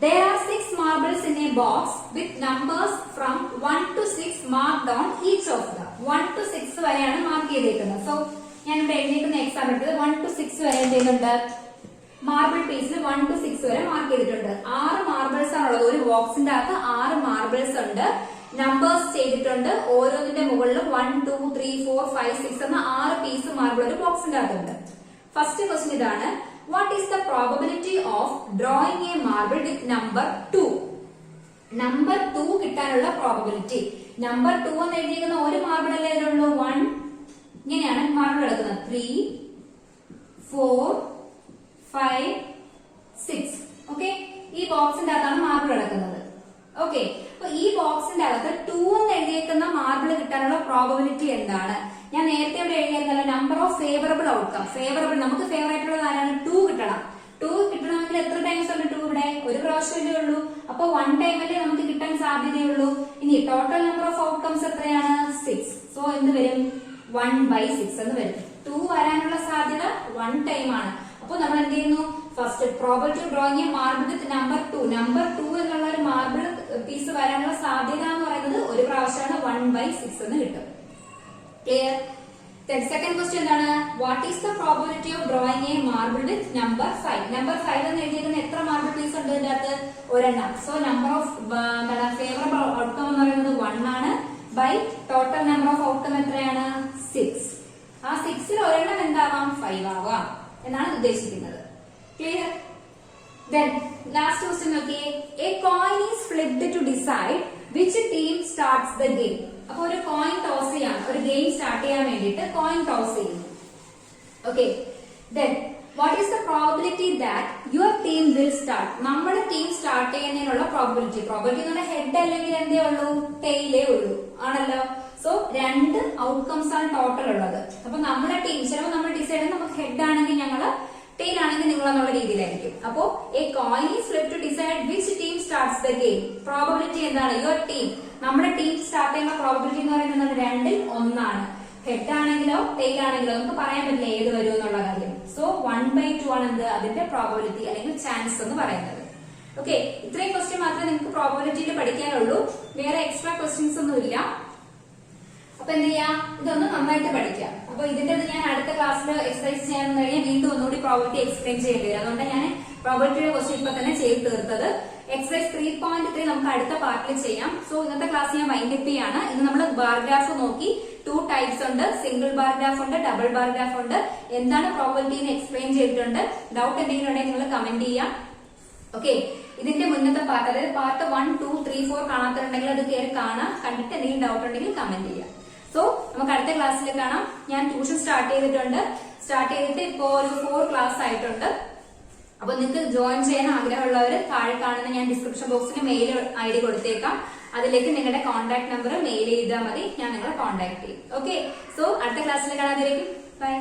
There are 6 marbles in a box with numbers from 1 to 6 marked on each of them. 1 to 6 വരെയാണ് മാർക്ക് ചെയ്തേക്കുന്നത്. സോ ഞാൻ ഇവിടെ എഴുതിയിരിക്കുന്ന എക്സാം എടുത്തത് 1 to 6 വരെ എന്ത് ചെയ്യുന്നുണ്ട്? മാർബിൾ പീസിൽ 1 to 6 വരെ മാർക്ക് ചെയ്തിട്ടുണ്ട്. 6 മാർബിൾസ് ആണുള്ളത്. ഒരു ബോക്സിന്റെ അകത്ത് 6 മാർബിൾസ് ഉണ്ട്. നമ്പേഴ്സ് ചെയ്തിട്ടുണ്ട്. ഓരോന്നിന്റെ മുകളിലും 1 2 3 4 5 6 എന്ന 6 പീസ് മാർബിൾ ഒരു ബോക്സിന്റെ അകത്തുണ്ട്. ഫസ്റ്റ് ക്വസ്റ്റ്യൻ ഇതാണ്. What is the probability of drawing a marble with number 2? Number 2 കിട്ടാനുള്ള പ്രോബബിലിറ്റി. നമ്പർ 2 എന്ന് എഴുതിയിരിക്കുന്ന ഒരു മാർബിൾ അല്ലേ ഇതിലുള്ളൂ? 1. ഇങ്ങനെയാണ് മാർബിൾ എടുക്കുന്നത്. 3 4 5 6. ഓക്കെ, ഈ ബോക്സിന്റെ അകത്താണ് മാർബിൾ എടുക്കുന്നത്. ഓക്കെ, അപ്പൊ ഈ ബോക്സിന്റെ അകത്ത് 2 എന്ന് എഴുതിയേക്കുന്ന മാർബിൾ കിട്ടാനുള്ള പ്രോബബിലിറ്റി എന്താണ്? ഞാൻ നേരത്തെ ഇവിടെ എഴുതിയിരുന്നല്ലോ number of favourable outcome. Favourable നമുക്ക് ഫേവർ ആയിട്ടുള്ളത് ആരാണ്? 2 കിട്ടണം. 2 കിട്ടണമെങ്കിൽ എത്ര ടൈംസ് ഉണ്ട് 2 ഇവിടെ? ഒരു പ്രാവശ്യമല്ലേ ഉള്ളൂ. അപ്പൊ 1 ടൈമല്ലേ നമുക്ക് കിട്ടാൻ സാധ്യതയുള്ളൂ. ഇനി ടോട്ടൽ നമ്പർ ഓഫ് ഔട്ട്കംസ് എത്രയാണ്? 6. സോ എന്ത് വരും? 1/6 എന്ന് വരും. 2 വരാനുള്ള സാധ്യത 1 ടൈം ആണ്. അപ്പൊ നമ്മൾ എന്ത് ചെയ്യുന്നു? First probability of drawing A marble with number 2. Number 2 എന്നുള്ള ഒരു മാർബിൾ പീസ് വരാനുള്ള സാധ്യത എന്ന് പറയുന്നത് ഒരു പ്രാവശ്യമാണ്. 1/6 എന്ന് കിട്ടും. Clear? Then second question എന്താണ്? What is the probability of drawing a marble with number 5? Number 5 എന്ന് എഴുതിയിരിക്കുന്ന എത്ര മാർബിൾ പീസ് ഉണ്ട് ഇതിന്റെ അകത്ത്? ഒരെണ്ണം. So number of favourable outcome എന്ന് പറയുന്നത് 1 ആണ്. By total number of outcome എത്രയാണ്? 6. ആ 6ൽ ഒരെണ്ണം എന്താവാം? 5 ആവാം എന്നാണ് ഉദ്ദേശിക്കുന്നത്. ക്ലിയർ? Then last question നോക്കിയേ. A coin is flipped to decide which team starts the game. അപ്പൊ ഒരു കോയിൻ ടോസ് ചെയ്യാം. ഒരു ഗെയിം സ്റ്റാർട്ട് ചെയ്യാൻ വേണ്ടിയിട്ട് കോയിൻ ടോസ് ചെയ്യുന്നു. Okay, then what is the probability that your team will start? നമ്മുടെ team start ചെയ്യുന്നതിനുള്ള പ്രോബിലിറ്റി. പ്രോബിലിറ്റി എന്ന് പറഞ്ഞാൽ ഹെഡ് അല്ലെങ്കിൽ എന്തേ ഉള്ളൂ? ടെയിലേ ഉള്ളൂ ആണല്ലോ. സോ 2 ഔട്ട്കംസ് ആണ് ടോട്ടൽ ഉള്ളത്. അപ്പൊ നമ്മുടെ ടീം ചിലപ്പോൾ നമ്മൾ ഡിസൈഡ് ചെയ്യുന്നത് നമുക്ക് ഹെഡ് ആണെങ്കിൽ ഞങ്ങള്, ടെയിൽ ആണെങ്കിൽ നിങ്ങൾ എന്നുള്ള രീതിയിലായിരിക്കും. അപ്പോ a coin is flipped to decide which team starts the game. Probability എന്താണ്? യുവർ ടീം, നമ്മുടെ ടീം സ്റ്റാർട്ട് ചെയ്യുന്ന പ്രോബിലിറ്റി എന്ന് പറയുന്നത് 2ൽ 1 ആണ്. ഹെഡ് ആണെങ്കിലോ ടെയിൽ ആണെങ്കിലോ നമുക്ക് പറയാൻ പറ്റില്ല ഏത് വരും എന്നുള്ള കാര്യം. സോ 1/2 ആണ് എന്ത്? അതിന്റെ പ്രോബിലിറ്റി അല്ലെങ്കിൽ ചാൻസ് എന്ന് പറയുന്നത്. ഓക്കെ, ഇത്രയും ക്വസ്റ്റ്യൻ മാത്രമേ നിങ്ങൾക്ക് പ്രോബിലിറ്റിയിൽ പഠിക്കാനുള്ളൂ. വേറെ എക്സ്ട്രാ ക്വസ്റ്റ്യൻസ് ഒന്നും ഇല്ല. അപ്പൊ എന്ത് ചെയ്യാം, ഇതൊന്ന് നന്നായിട്ട് പഠിക്കാം. അപ്പൊ ഇതിന്റെ ഞാൻ അടുത്ത ക്ലാസ്സിൽ എക്സസൈസ് ചെയ്യാൻ കഴിഞ്ഞാൽ വീണ്ടും ഒന്നുകൂടി പ്രോബിലിറ്റി എക്സ്പ്ലെയിൻ ചെയ്യേണ്ടി വരും. അതുകൊണ്ട് ഞാൻ പ്രോബിലിറ്റിയുടെ ക്വസ്റ്റ്യൻ ഇപ്പൊ തന്നെ ചെയ്ത് തീർത്തത്. എക്സസൈസ് 3.3 നമുക്ക് അടുത്ത പാർട്ടിൽ ചെയ്യാം. സോ ഇന്നത്തെ ക്ലാസ് ഞാൻ വൈൻഡപ്പ് ചെയ്യാണ്. ഇന്ന് നമ്മൾ ബാർ ഗ്രാഫ് നോക്കി. 2 ടൈപ്സ് ഉണ്ട്, സിംഗിൾ ബാർ ഗ്രാഫ് ഉണ്ട്, ഡബിൾ ബാർ ഗ്രാഫ് ഉണ്ട്. എന്താണ് പ്രോബിലിറ്റി എന്ന് എക്സ്പ്ലെയിൻ ചെയ്തിട്ടുണ്ട്. ഡൗട്ട് എന്തെങ്കിലും ഉണ്ടെങ്കിൽ നിങ്ങൾ കമന്റ് ചെയ്യാം. ഓക്കെ, ഇതിന്റെ മുന്നത്തെ പാർട്ട്, അതായത് പാർട്ട് 1, 2, 3, 4 കാണാത്തുണ്ടെങ്കിൽ അത് കയറി കാണാം. കണ്ടിട്ട് എന്തെങ്കിലും ഡൗട്ട് ഉണ്ടെങ്കിൽ കമന്റ് ചെയ്യാം. സോ നമുക്ക് അടുത്ത ക്ലാസ്സിൽ കാണാം. ഞാൻ ട്യൂഷൻ സ്റ്റാർട്ട് ചെയ്തിട്ട് ഇപ്പോ ഒരു 4 ക്ലാസ് ആയിട്ടുണ്ട്. അപ്പൊ നിങ്ങൾക്ക് ജോയിൻ ചെയ്യാൻ ആഗ്രഹമുള്ളവർ താഴെ കാണുന്ന ഞാൻ ഡിസ്ക്രിപ്ഷൻ ബോക്സിൽ മെയിൽ ID കൊടുത്തേക്കാം. അതിലേക്ക് നിങ്ങളുടെ കോൺടാക്ട് നമ്പർ മെയിൽ ചെയ്താൽ മതി, ഞാൻ നിങ്ങളെ കോൺടാക്ട് ചെയ്യും. ഓക്കെ, സോ അടുത്ത ക്ലാസ്സിൽ കാണാതിരിക്കും. ബൈ.